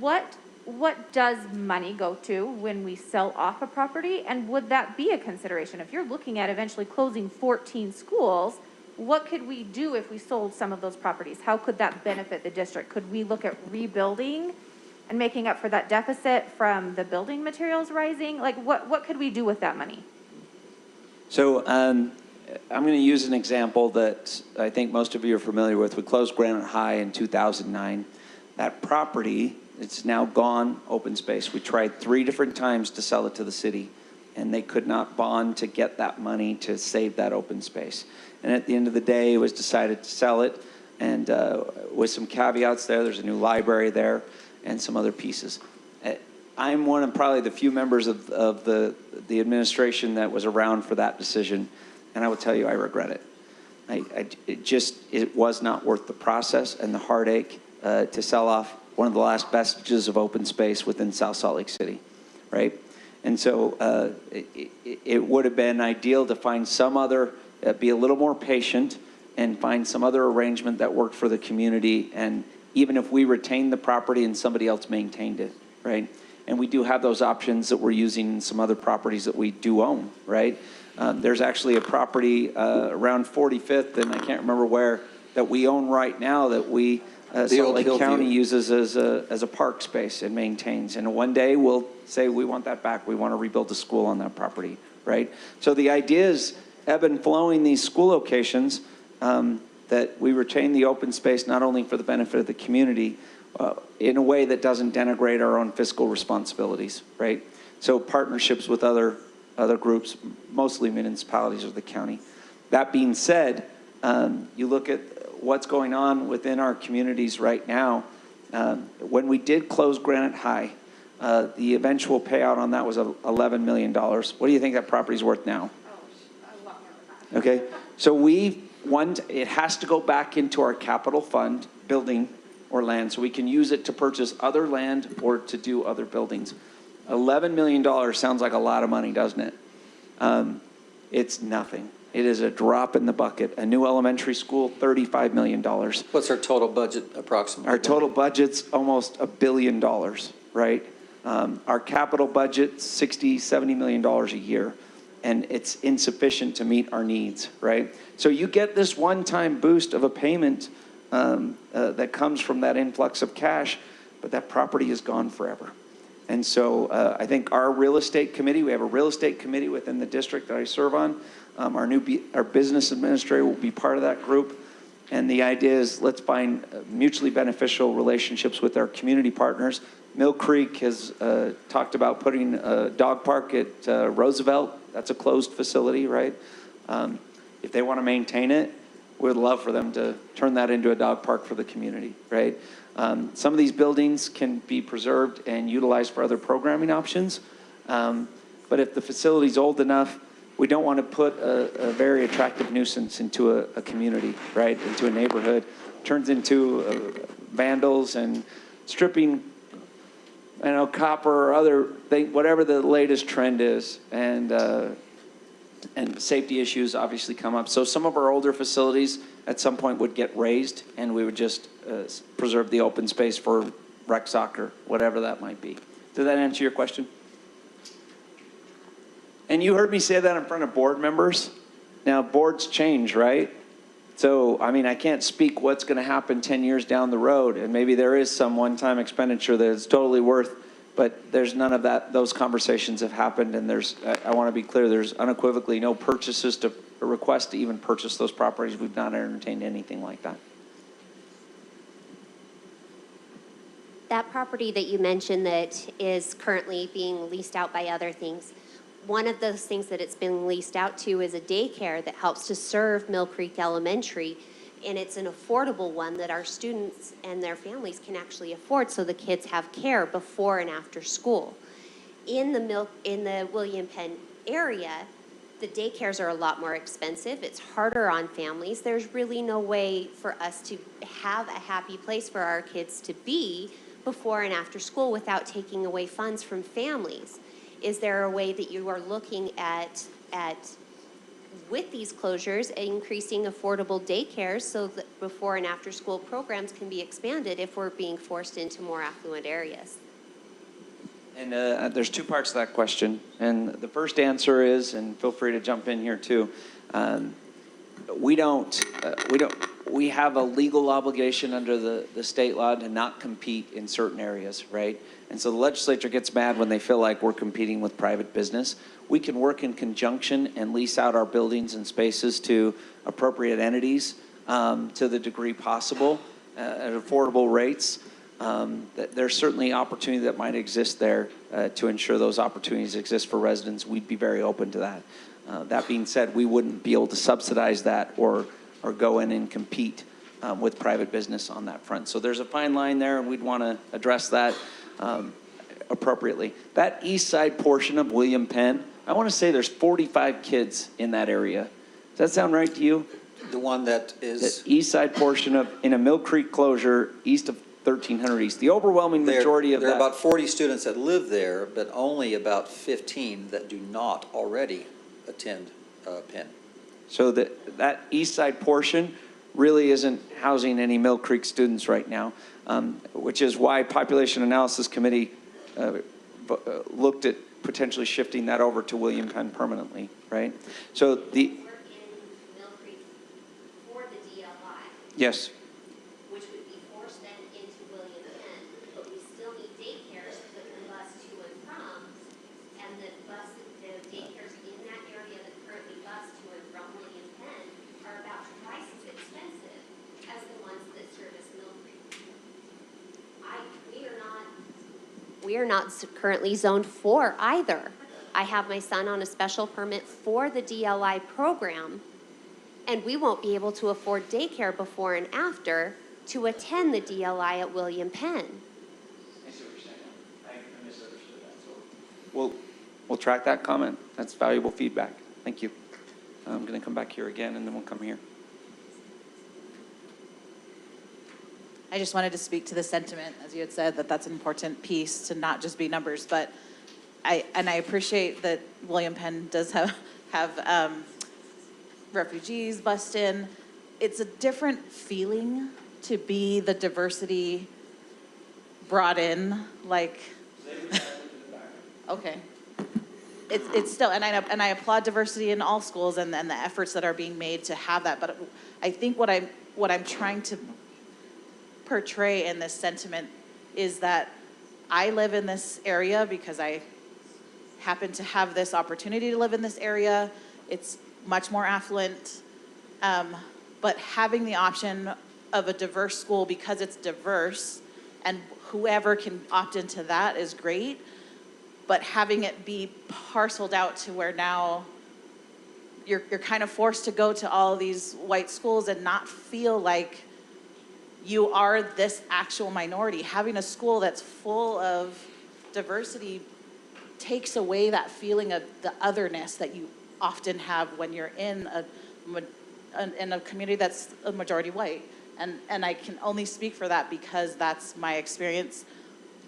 What does money go to when we sell off a property? And would that be a consideration? If you're looking at eventually closing 14 schools, what could we do if we sold some of those properties? How could that benefit the district? Could we look at rebuilding and making up for that deficit from the building materials rising? Like, what could we do with that money? So I'm going to use an example that I think most of you are familiar with. We closed Granite High in 2009. That property, it's now gone, open space. We tried 3 different times to sell it to the city, and they could not bond to get that money to save that open space. And at the end of the day, it was decided to sell it, and with some caveats there. There's a new library there and some other pieces. I'm one of probably the few members of the administration that was around for that decision, and I will tell you I regret it. It was not worth the process and the heartache to sell off one of the last vestiges of open space within South Salt Lake City, right? And so it would have been ideal to find some other, be a little more patient and find some other arrangement that worked for the community, and even if we retained the property and somebody else maintained it, right? And we do have those options that we're using in some other properties that we do own, right? There's actually a property around 45th, and I can't remember where, that we own right now that we, Salt Lake County uses as a park space and maintains. And one day we'll say we want that back. We want to rebuild a school on that property, right? So the idea is ebb and flowing these school locations, that we retain the open space not only for the benefit of the community, in a way that doesn't denigrate our own fiscal responsibilities, right? So partnerships with other groups, mostly municipalities or the county. That being said, you look at what's going on within our communities right now. When we did close Granite High, the eventual payout on that was $11 million. What do you think that property's worth now? Okay, so it has to go back into our capital fund, building or land, so we can use it to purchase other land or to do other buildings. $11 million sounds like a lot of money, doesn't it? It's nothing. It is a drop in the bucket. A new elementary school, $35 million. What's our total budget approximately? Our total budget's almost $1 billion, right? Our capital budget, $60, $70 million a year, and it's insufficient to meet our needs, right? So you get this one-time boost of a payment that comes from that influx of cash, but that property is gone forever. And so I think our real estate committee, we have a real estate committee within the district that I serve on. Our business administrator will be part of that group. And the idea is let's find mutually beneficial relationships with our community partners. Mill Creek has talked about putting a dog park at Roosevelt. That's a closed facility, right? If they want to maintain it, we'd love for them to turn that into a dog park for the community, right? Some of these buildings can be preserved and utilized for other programming options. But if the facility's old enough, we don't want to put a very attractive nuisance into a community, right? Into a neighborhood. Turns into vandals and stripping, copper or other thing, whatever the latest trend is. And safety issues obviously come up. So some of our older facilities at some point would get raised, and we would just preserve the open space for rec soccer, whatever that might be. Did that answer your question? And you heard me say that in front of board members. Now, boards change, right? So, I can't speak what's going to happen 10 years down the road, and maybe there is some one-time expenditure that is totally worth, but there's none of that. Those conversations have happened, and I want to be clear, there's unequivocally no purchases to a request to even purchase those properties. We've not entertained anything like that. That property that you mentioned that is currently being leased out by other things, one of those things that it's been leased out to is a daycare that helps to serve Mill Creek Elementary, and it's an affordable one that our students and their families can actually afford, so the kids have care before and after school. In the William Penn area, the daycares are a lot more expensive. It's harder on families. There's really no way for us to have a happy place for our kids to be before and after school without taking away funds from families. Is there a way that you are looking at with these closures, increasing affordable daycares so that before and after school programs can be expanded if we're being forced into more affluent areas. And there's two parts to that question. And the first answer is, and feel free to jump in here too, we have a legal obligation under the state law to not compete in certain areas, right? And so the legislature gets mad when they feel like we're competing with private business. We can work in conjunction and lease out our buildings and spaces to appropriate entities to the degree possible at affordable rates. There's certainly opportunity that might exist there to ensure those opportunities exist for residents. We'd be very open to that. That being said, we wouldn't be able to subsidize that or go in and compete with private business on that front. So there's a fine line there, and we'd want to address that appropriately. That east side portion of William Penn, I want to say there's 45 kids in that area. Does that sound right to you? The one that is... The east side portion in a Mill Creek closure east of 1300 East. The overwhelming majority of that... There are about 40 students that live there, but only about 15 that do not already attend Penn. So that east side portion really isn't housing any Mill Creek students right now, which is why Population Analysis Committee looked at potentially shifting that over to William Penn permanently, right? So the... Work in Mill Creek for the DLI. Yes. Which would be forced then into William Penn, but we still need daycares that can bus to and from, and the daycares in that area that currently bus to and from William Penn are about twice as expensive as the ones that service Mill Creek. We are not currently zoned for either. I have my son on a special permit for the DLI program, and we won't be able to afford daycare before and after to attend the DLI at William Penn. I see what you're saying. I misunderstood that. So we'll track that comment. That's valuable feedback. Thank you. I'm going to come back here again, and then we'll come here. I just wanted to speak to the sentiment, as you had said, that that's an important piece to not just be numbers, but I appreciate that William Penn does have refugees bussed in. It's a different feeling to be the diversity brought in, like, okay. It's still, and I applaud diversity in all schools and the efforts that are being made to have that, but I think what I'm trying to portray in this sentiment is that I live in this area because I happen to have this opportunity to live in this area. It's much more affluent, but having the option of a diverse school because it's diverse and whoever can opt into that is great, but having it be parceled out to where now you're kind of forced to go to all these white schools and not feel like you are this actual minority. Having a school that's full of diversity takes away that feeling of the otherness that you often have when you're in a community that's a majority white. And I can only speak for that because that's my experience.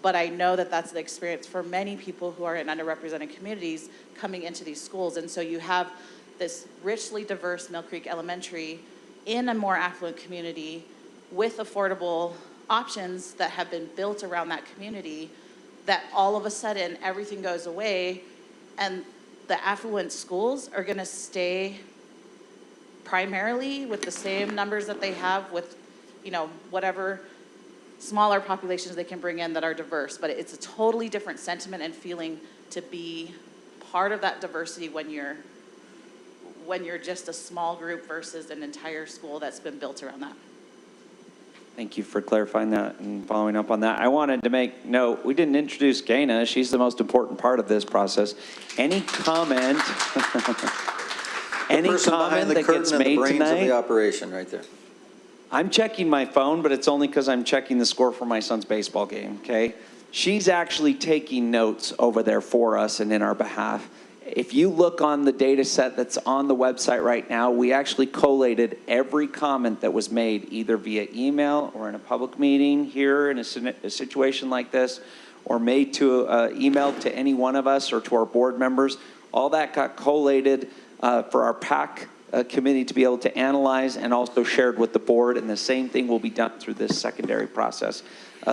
But I know that that's the experience for many people who are in underrepresented communities coming into these schools. And so you have this richly diverse Mill Creek Elementary in a more affluent community with affordable options that have been built around that community, that all of a sudden everything goes away and the affluent schools are going to stay primarily with the same numbers that they have with, whatever smaller populations they can bring in that are diverse. But it's a totally different sentiment and feeling to be part of that diversity when you're just a small group versus an entire school that's been built around that. Thank you for clarifying that and following up on that. I wanted to make note, we didn't introduce Gaina. She's the most important part of this process. Any comment, any comment that gets made tonight? Of the operation right there. I'm checking my phone, but it's only because I'm checking the score for my son's baseball game, okay? She's actually taking notes over there for us and in our behalf. If you look on the data set that's on the website right now, we actually collated every comment that was made either via email or in a public meeting here in a situation like this, or made to email to any one of us or to our board members. All that got collated for our PAC committee to be able to analyze and also shared with the board, and the same thing will be done through this secondary process,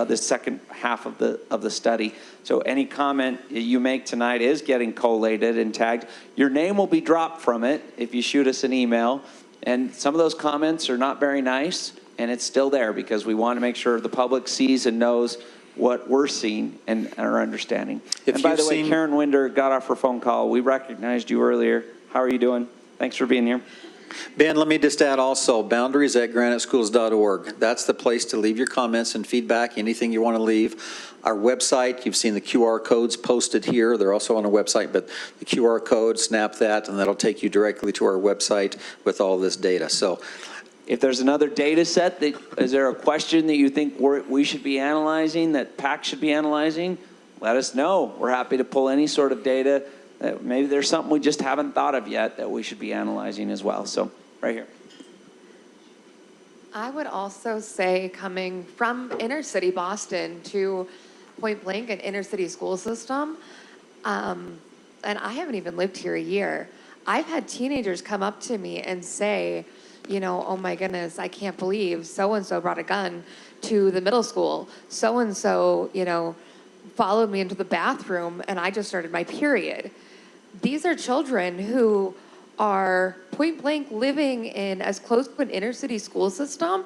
this second half of the study. So any comment you make tonight is getting collated and tagged. Your name will be dropped from it if you shoot us an email, and some of those comments are not very nice, and it's still there because we want to make sure the public sees and knows what we're seeing and our understanding. If and by you've the way, seen- Karen Winder got off her phone call. We recognized you earlier. How are you doing? Thanks for being here. Ben, let me just add also, boundaries@graniteschools.org. That's the place to leave your comments and feedback, anything you want to leave. Our website, you've seen the QR codes posted here. They're also on our website, but the QR code, snap that, and that'll take you directly to our website with all this data. So if there's another data set, is there a question that you think we should be analyzing, that PAC should be analyzing? Let us know. We're happy to pull any sort of data. Maybe there's something we just haven't thought of yet that we should be analyzing as well. So right here. I would also say, coming from inner city Boston to Point Blank, an inner city school system, and I haven't even lived here a year, I've had teenagers come up to me and say, you know, oh my goodness, I can't believe so-and-so brought a gun to the middle school. So-and-so, you know, followed me into the bathroom and I just started my period. These are children who are point blank living in as close to an inner city school system,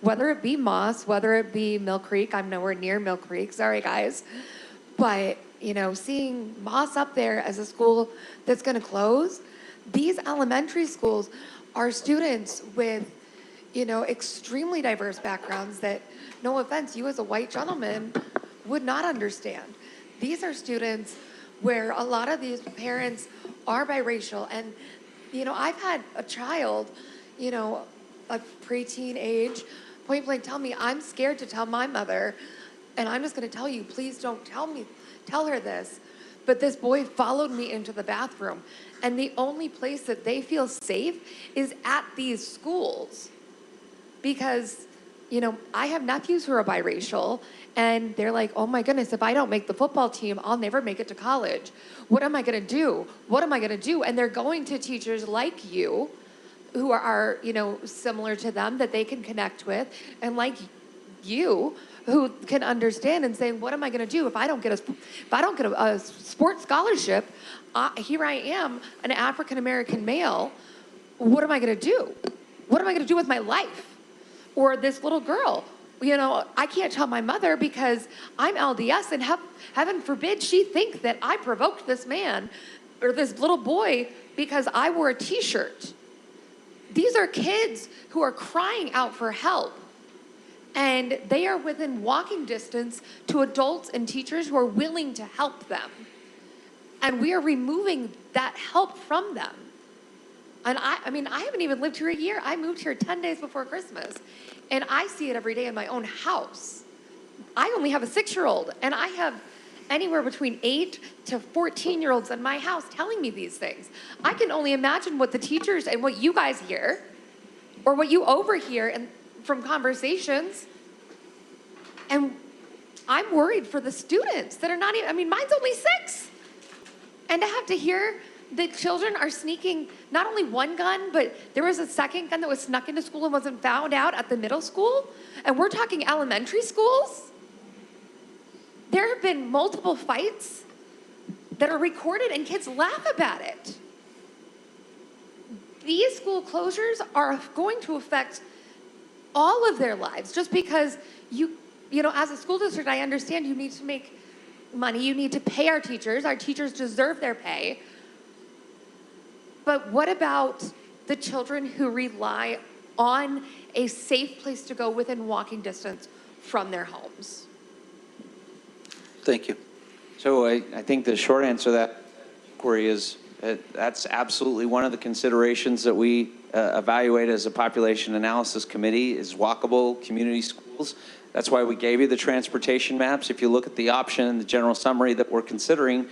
whether it be Moss, whether it be Mill Creek. I'm nowhere near Mill Creek, sorry guys. But, you know, seeing Moss up there as a school that's gonna close, these elementary schools are students with, you know, extremely diverse backgrounds that, no offense, you as a white gentleman would not understand. These are students where a lot of these parents are biracial. And, you know, I've had a child, you know, a preteen age, point blank tell me, I'm scared to tell my mother, and I'm just gonna tell you, please don't tell her this. But this boy followed me into the bathroom. And the only place that they feel safe is at these schools. Because, you know, I have nephews who are biracial, and they're like, oh my goodness, if I don't make the football team, I'll never make it to college. What am I gonna do? What am I gonna do? And they're going to teachers like you, who are, you know, similar to them, that they can connect with, and like you, who can understand and say, what am I gonna do if I don't get a sports scholarship? Here I am, an African-American male. What am I gonna do? What am I gonna do with my life? Or this little girl, you know, I can't tell my mother because I'm LDS, and heaven forbid she think that I provoked this man or this little boy because I wore a t-shirt. These are kids who are crying out for help, and they are within walking distance to adults and teachers who are willing to help them. And we are removing that help from them. And I mean, I haven't even lived here a year. I moved here 10 days before Christmas. And I see it every day in my own house. I only have a 6-year-old, and I have anywhere between 8 to 14-year-olds in my house telling me these things. I can only imagine what the teachers and what you guys hear, or what you overhear and from conversations. And I'm worried for the students that are not even, I mean, mine's only 6. And to have to hear that children are sneaking not only one gun, but there was a second gun that was snuck into school and wasn't found out at the middle school. And we're talking elementary schools. There have been multiple fights that are recorded and kids laugh about it. These school closures are going to affect all of their lives, just because you know, as a school district, I understand you need to make money, you need to pay our teachers deserve their pay. But what about the children who rely on a safe place to go within walking distance from their homes? Thank you. So I think the short answer to that query is that's absolutely one of the considerations that we evaluate as a population analysis committee is walkable community schools. That's why we gave you the transportation maps. If you look at the option and the general summary that we're considering,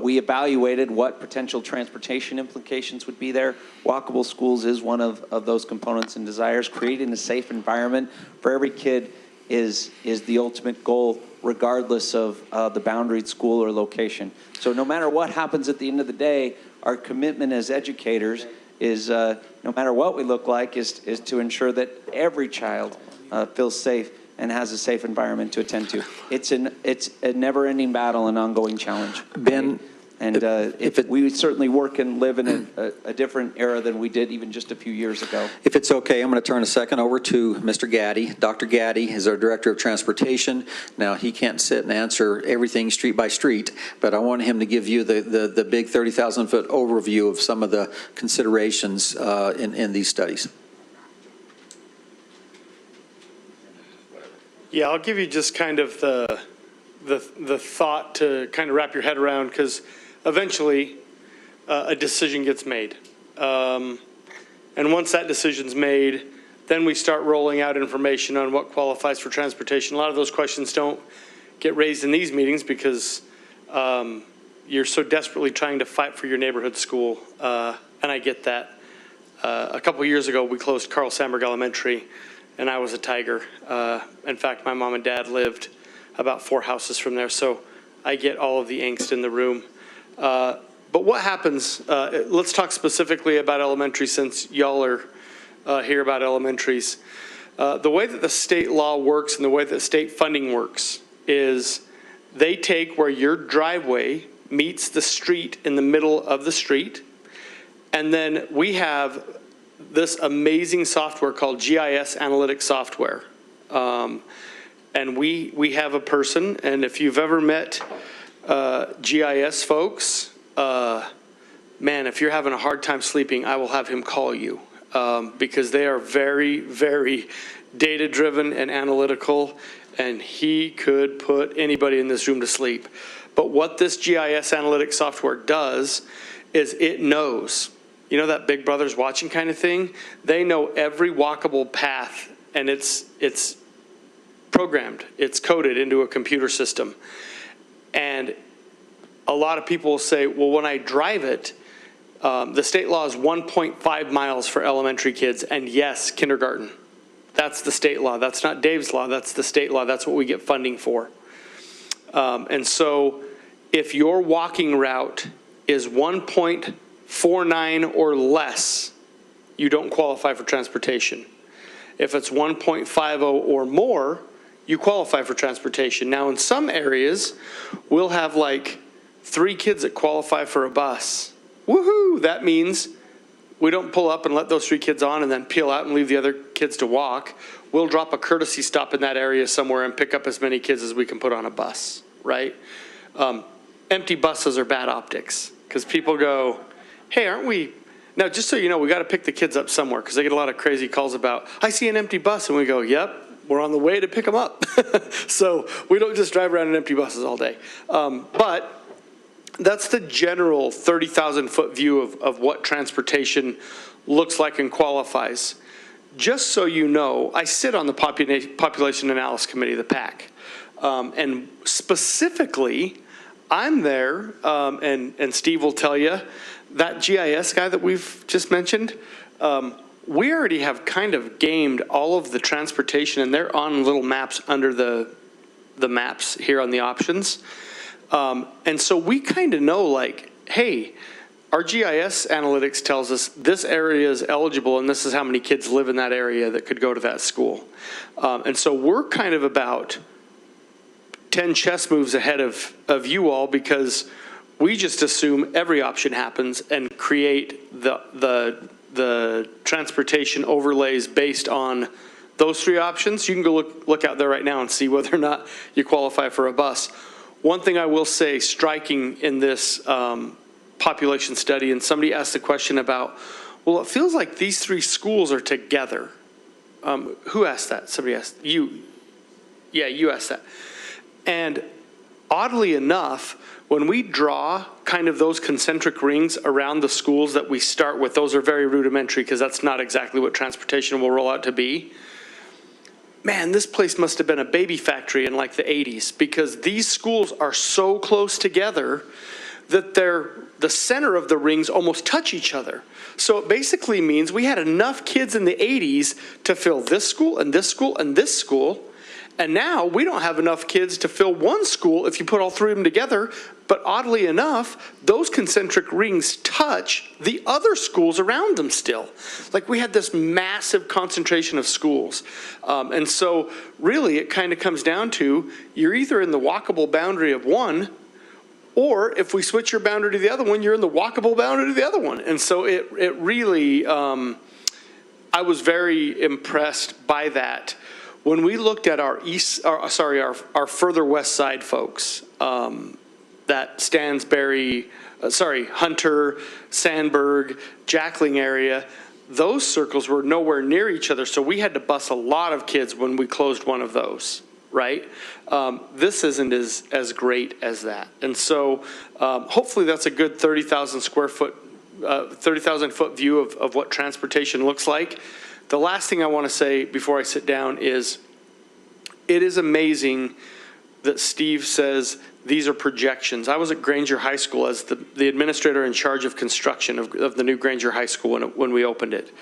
we evaluated what potential transportation implications would be there. Walkable schools is one of those components and desires, creating a safe environment for every kid is the ultimate goal, regardless of the boundaried school or location. So no matter what happens at the end of the day, our commitment as educators is, no matter what we look like, is to ensure that every child feels safe and has a safe environment to attend to. It's a never-ending battle, an ongoing challenge. Ben, and we certainly work and live in a different era than we did even just a few years ago. If it's okay, I'm going to turn a second over to Mr. Gaddy. Dr. Gaddy is our Director of Transportation. Now, he can't sit and answer everything street by street, but I want him to give you the big 30,000-foot overview of some of the considerations in these studies. Yeah, I'll give you just kind of the thought to kind of wrap your head around, because eventually a decision gets made. And once that decision's made, then we start rolling out information on what qualifies for transportation. A lot of those questions don't get raised in these meetings because you're so desperately trying to fight for your neighborhood school, and I get that. A couple years ago, we closed Carl Sandburg Elementary, and I was a tiger. In fact, my mom and dad lived about 4 houses from there, so I get all of the angst in the room. But what happens, let's talk specifically about elementary, since y'all are here about elementaries. The way that the state law works and the way that state funding works is they take where your driveway meets the street in the middle of the street, and then we have this amazing software called GIS analytics software. And we have a person, and if you've ever met GIS folks, man, if you're having a hard time sleeping, I will have him call you, because they are very, very data-driven and analytical, and he could put anybody in this room to sleep. But what this GIS analytics software does is it knows, you know, that Big Brother's watching kind of thing? They know every walkable path, and it's programmed, it's coded into a computer system. And a lot of people will say, well, when I drive it, the state law is 1.5 miles for elementary kids, and yes, kindergarten. That's the state law. That's not Dave's law. That's the state law. That's what we get funding for. And so if your walking route is 1.49 or less, you don't qualify for transportation. If it's 1.50 or more, you qualify for transportation. Now, in some areas, we'll have like 3 kids that qualify for a bus. Woohoo! That means we don't pull up and let those 3 kids on and then peel out and leave the other kids to walk. We'll drop a courtesy stop in that area somewhere and pick up as many kids as we can put on a bus, right? Empty buses are bad optics, because people go, hey, aren't we... Now, just so you know, we got to pick the kids up somewhere, because I get a lot of crazy calls about, I see an empty bus, and we go, yep, we're on the way to pick them up. So we don't just drive around in empty buses all day. But that's the general 30,000-foot view of what transportation looks like and qualifies. Just so you know, I sit on the Population Analysis Committee, the PAC. And specifically, I'm there, and Steve will tell you, that GIS guy that we've just mentioned, we already have kind of gamed all of the transportation, and they're on little maps under the maps here on the options. And so we kind of know, like, hey, our GIS analytics tells us this area is eligible and this is how many kids live in that area that could go to that school. And so we're kind of about 10 chess moves ahead of you all, because we just assume every option happens and create the transportation overlays based on those 3 options. You can go look out there right now and see whether or not you qualify for a bus. One thing I will say, striking in this population study, and somebody asked the question about, well, it feels like these 3 schools are together. Who asked that? Somebody asked. You. Yeah, you asked that. And oddly enough, when we draw kind of those concentric rings around the schools that we start with, those are very rudimentary, because that's not exactly what transportation will roll out to be. Man, this place must have been a baby factory in like the 80s, because these schools are so close together that the center of the rings almost touch each other. So it basically means we had enough kids in the 80s to fill this school and this school and this school, And now we don't have enough kids to fill one school if you put all three of them together. But oddly enough, those concentric rings touch the other schools around them still. Like we had this massive concentration of schools. And so really it kind of comes down to you're either in the walkable boundary of one, or if we switch your boundary to the other one, you're in the walkable boundary to the other one. And so it really, I was very impressed by that. When we looked at our our further west side folks, that Stansbury, Hunter, Sandburg, Jackling area, those circles were nowhere near each other. So we had to bus a lot of kids when we closed one of those, right? This isn't as great as that. And so hopefully that's a good 30,000 square foot, 30,000 foot view of what transportation looks like. The last thing I want to say before I sit down is it is amazing that Steve says these are projections. I was at Granger High School as the administrator in charge of construction of the new Granger High School when we opened it.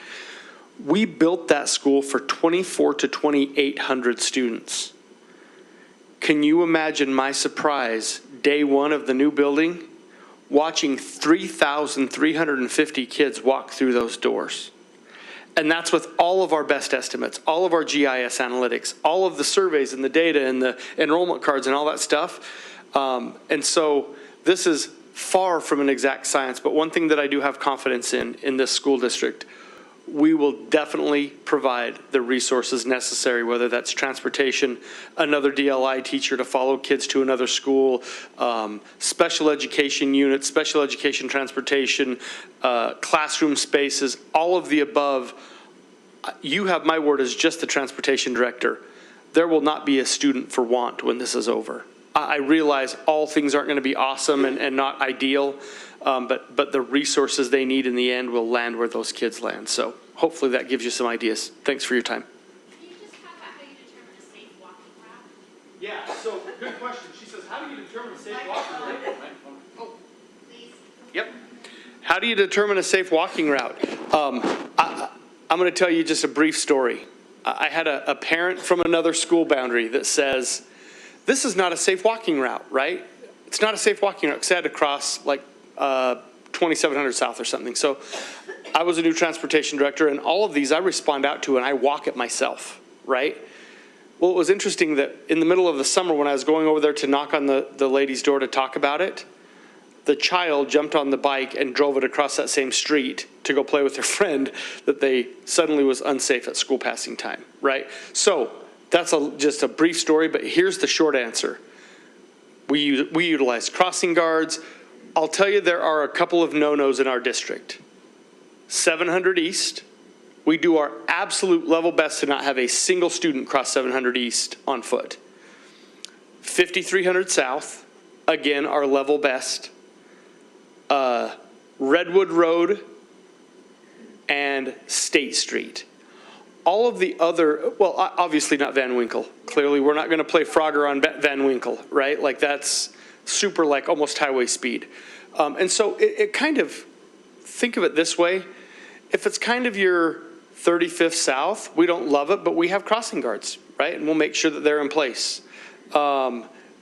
We built that school for 2,400 to 2,800 students. Can you imagine my surprise, day one of the new building, watching 3,350 kids walk through those doors? And that's with all of our best estimates, all of our GIS analytics, all of the surveys and the data and the enrollment cards and all that stuff. And so this is far from an exact science, but one thing that I do have confidence in this school district, we will definitely provide the resources necessary, whether that's transportation, another DLI teacher to follow kids to another school, special education units, special education transportation, classroom spaces, all of the above. You have my word as just the transportation director. There will not be a student for want when this is over. I realize all things aren't going to be awesome and not ideal, but the resources they need in the end will land where those kids land. So hopefully that gives you some ideas. Thanks for your time. Can you just talk about how you determine a safe walking route? Yeah, so good question. She says, how do you determine a safe walking route? Oh, Please. yep. How do you determine a safe walking route? I'm going to tell you just a brief story. I had a parent from another school boundary that says, this is not a safe walking route, right? It's not a safe walking route because I had to cross like 2700 South or something. So I was a new transportation director, and all of these I respond out to and I walk it myself, right? Well, it was interesting that in the middle of the summer when I was going over there to knock on the lady's door to talk about it, the child jumped on the bike and drove it across that same street to go play with their friend that they suddenly was unsafe at school passing time, right? So that's just a brief story, but here's the short answer. We utilize crossing guards. I'll tell you there are a couple of no-nos in our district. 700 East, we do our absolute level best to not have a single student cross 700 East on foot. 5300 South, again, our level best. Redwood Road and State Street. All of the other, well, obviously not Van Winkle. Clearly, we're not going to play Frogger on Van Winkle, right? Like that's super like almost highway speed. And so it kind of, think of it this way. If it's kind of your 35th South, we don't love it, but we have crossing guards, right? And we'll make sure that they're in place.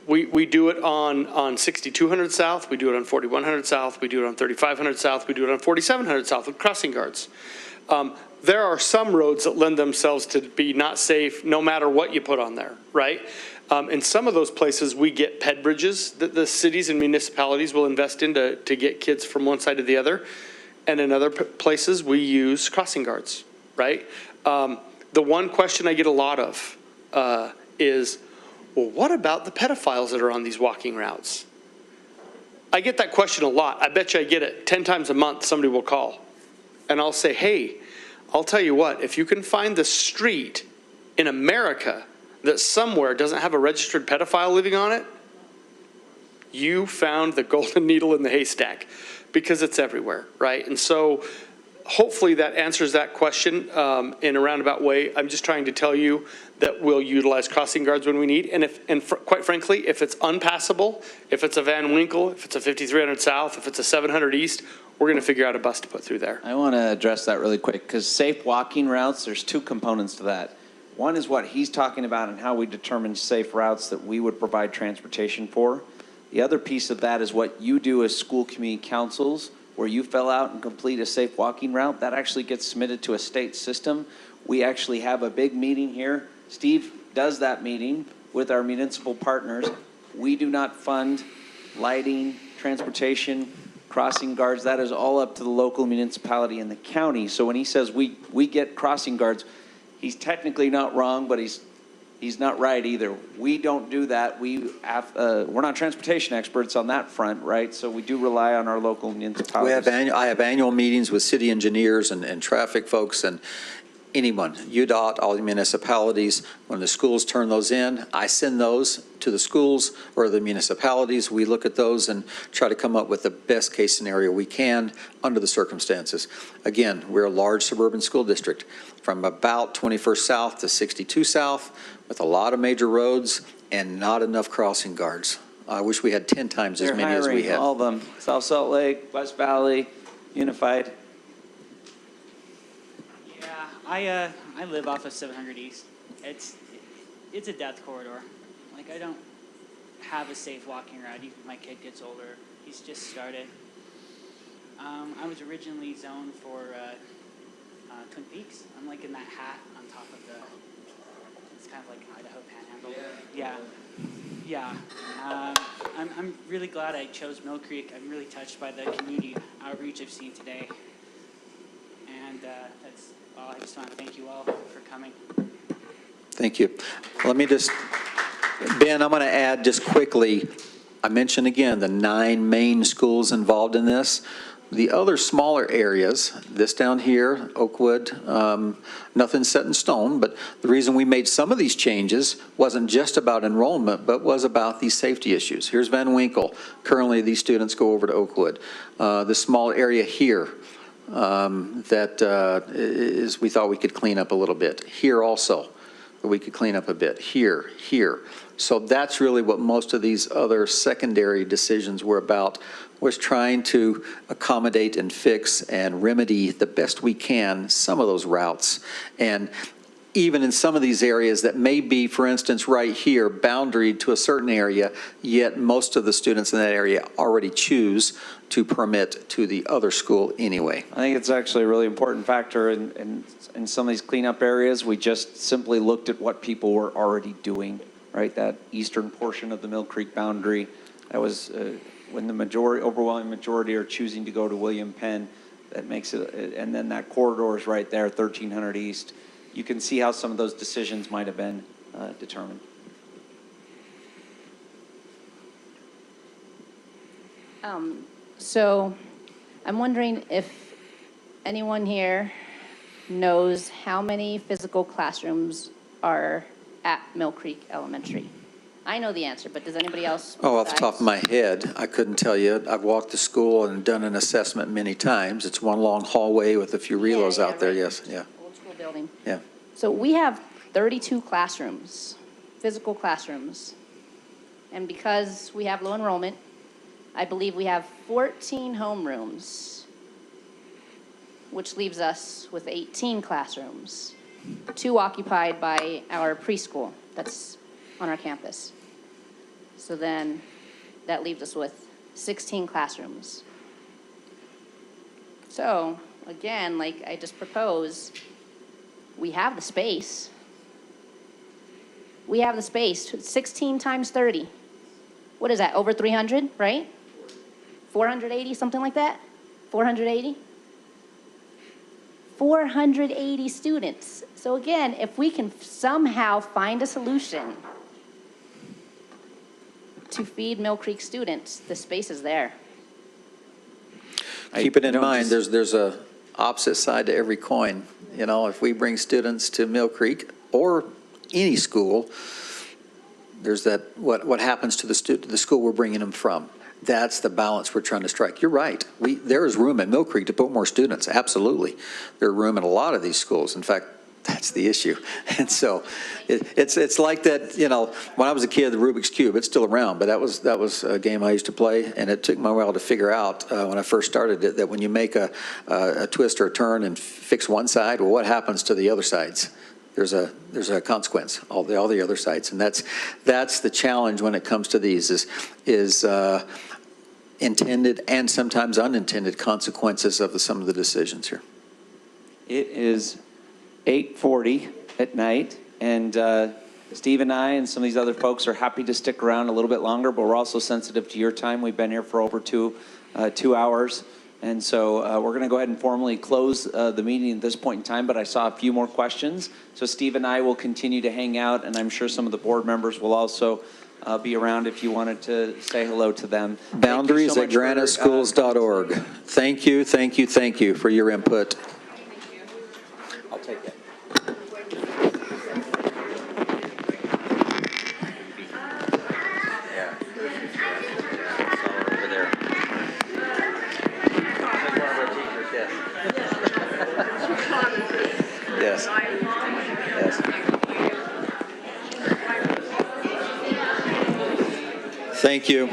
We do it on 6200 South, we do it on 4100 South, we do it on 3500 South, we do it on 4700 South with crossing guards. There are some roads that lend themselves to be not safe no matter what you put on there, right? In some of those places, we get ped bridges that the cities and municipalities will invest in to get kids from one side to the other. And in other places, we use crossing guards, right? The one question I get a lot of is, well, what about the pedophiles that are on these walking routes? I get that question a lot. I bet you I get it 10 times a month. Somebody will call. And I'll say, hey, I'll tell you what, if you can find the street in America that somewhere doesn't have a registered pedophile living on it, you found the golden needle in the haystack, because it's everywhere, right? And so hopefully that answers that question in a roundabout way. I'm just trying to tell you that we'll utilize crossing guards when we need. And quite frankly, if it's unpassable, if it's a Van Winkle, if it's a 5300 South, if it's a 700 East, we're going to figure out a bus to put through there. I want to address that really quick because safe walking routes, there's two components to that. One is what he's talking about and how we determine safe routes that we would provide transportation for. The other piece of that is what you do as school community councils, where you fill out and complete a safe walking route. That actually gets submitted to a state system. We actually have a big meeting here. Steve does that meeting with our municipal partners. We do not fund lighting, transportation, crossing guards. That is all up to the local municipality and the county. So when he says we get crossing guards, he's technically not wrong, but he's not right either. We don't do that. We're not transportation experts on that front, right? So we do rely on our local municipalities. I have annual meetings with city engineers and traffic folks and anyone, UDOT, all the municipalities. When the schools turn those in, I send those to the schools or the municipalities. We look at those and try to come up with the best case scenario we can under the circumstances. Again, we're a large suburban school district from about 21st South to 62 South with a lot of major roads and not enough crossing guards. I wish we had 10 times as many as we have. All of them, South Salt Lake, West Valley, Unified. Yeah, I live off of 700 East. It's a death corridor. Like, I don't have a safe walking route. Even if my kid gets older, he's just started. I was originally zoned for Twin Peaks. I'm like in that hat on top of the. It's kind of like Idaho Panhandle. Yeah. I'm really glad I chose Mill Creek. I'm really touched by the community outreach I've seen today. And that's all. I just want to thank you all for coming. Thank you. Let me just, Ben, I'm going to add just quickly, I mentioned again the 9 main schools involved in this. The other smaller areas, this down here, Oakwood, nothing set in stone, but the reason we made some of these changes wasn't just about enrollment, but was about these safety issues. Here's Van Winkle. Currently, these students go over to Oakwood. The small area here, we thought we could clean up a little bit. Here also, we could clean up a bit. Here. So that's really what most of these other secondary decisions were about, was trying to accommodate and fix and remedy the best we can some of those routes. And even in some of these areas that may be, for instance, right here, boundaried to a certain area, yet most of the students in that area already choose to permit to the other school anyway. I think it's actually a really important factor in some of these cleanup areas. We just simply looked at what people were already doing, right? That eastern portion of the Mill Creek boundary, that was when the overwhelming majority are choosing to go to William Penn, that makes it, and then that corridor is right there, 1300 East. You can see how some of those decisions might have been determined. So I'm wondering if anyone here knows how many physical classrooms are at Mill Creek Elementary. I know the answer, but does anybody else? Oh, off the top of my head, I couldn't tell you. I've walked the school and done an assessment many times. It's one long hallway with a few relos out there, right. yes, yeah. Old school building. Yeah. So we have 32 classrooms, physical classrooms. And because we have low enrollment, I believe we have 14 homerooms, which leaves us with 18 classrooms, 2 occupied by our preschool that's on our campus. So then that leaves us with 16 classrooms. So again, like I just proposed, we have the space. We have the space, 16 times 30. What is that, over 300, right? 480, something like that? 480? 480 students. So again, if we can somehow find a solution to feed Mill Creek students, the space is there. Keep it in mind, there's a opposite side to every coin. You know, if we bring students to Mill Creek or any school, there's that, what happens to the school we're bringing them from. That's the balance we're trying to strike. You're right. There is room at Mill Creek to put more students, absolutely. There's room in a lot of these schools. In fact, that's the issue. And so it's like that, you know, when I was a kid, the Rubik's Cube, it's still around, but that was a game I used to play, and it took me a while to figure out when I first started it, that when you make a twist or a turn and fix one side, well, what happens to the other sides? there's a consequence, all the other sites. And that's the challenge when it comes to these is intended and sometimes unintended consequences of some of the decisions here. It is 8:40 at night, and Steve and I and some of these other folks are happy to stick around a little bit longer, but we're also sensitive to your time. We've been here for over 2 hours, and so we're going to go ahead and formally close the meeting at this point in time, but I saw a few more questions. So Steve and I will continue to hang out, and I'm sure some of the board members will also be around if you wanted to say hello to them. Boundaries at graniteschools.org. Thank you for your input. I'll take it. Yes. Yes. Thank you.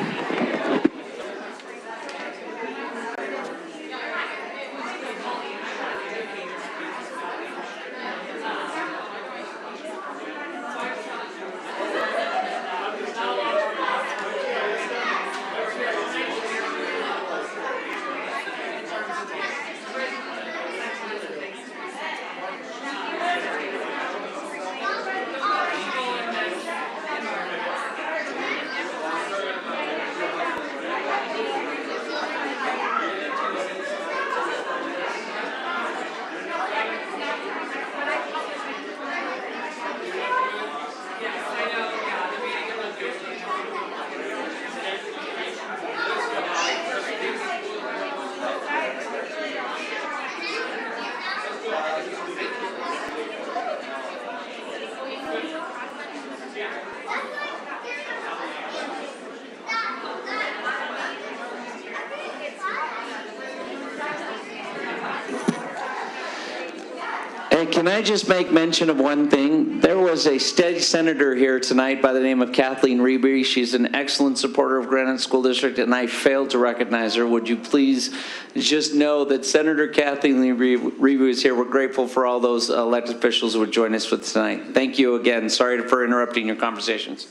Hey, can I just make mention of one thing? There was a state senator here tonight by the name of Kathleen Reeby. She's an excellent supporter of Granite School District, and I failed to recognize her. Would you please just know that Senator Kathleen Reeby is here. We're grateful for all those elected officials who would join us with tonight. Thank you again. Sorry for interrupting your conversations.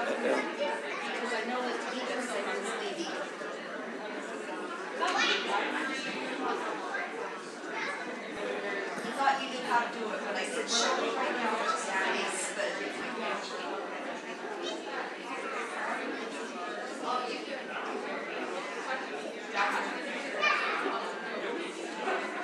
I know that Ethan said he was leaving. He thought you knew how to do it, but I said, show me right now, it's Saturdays, but.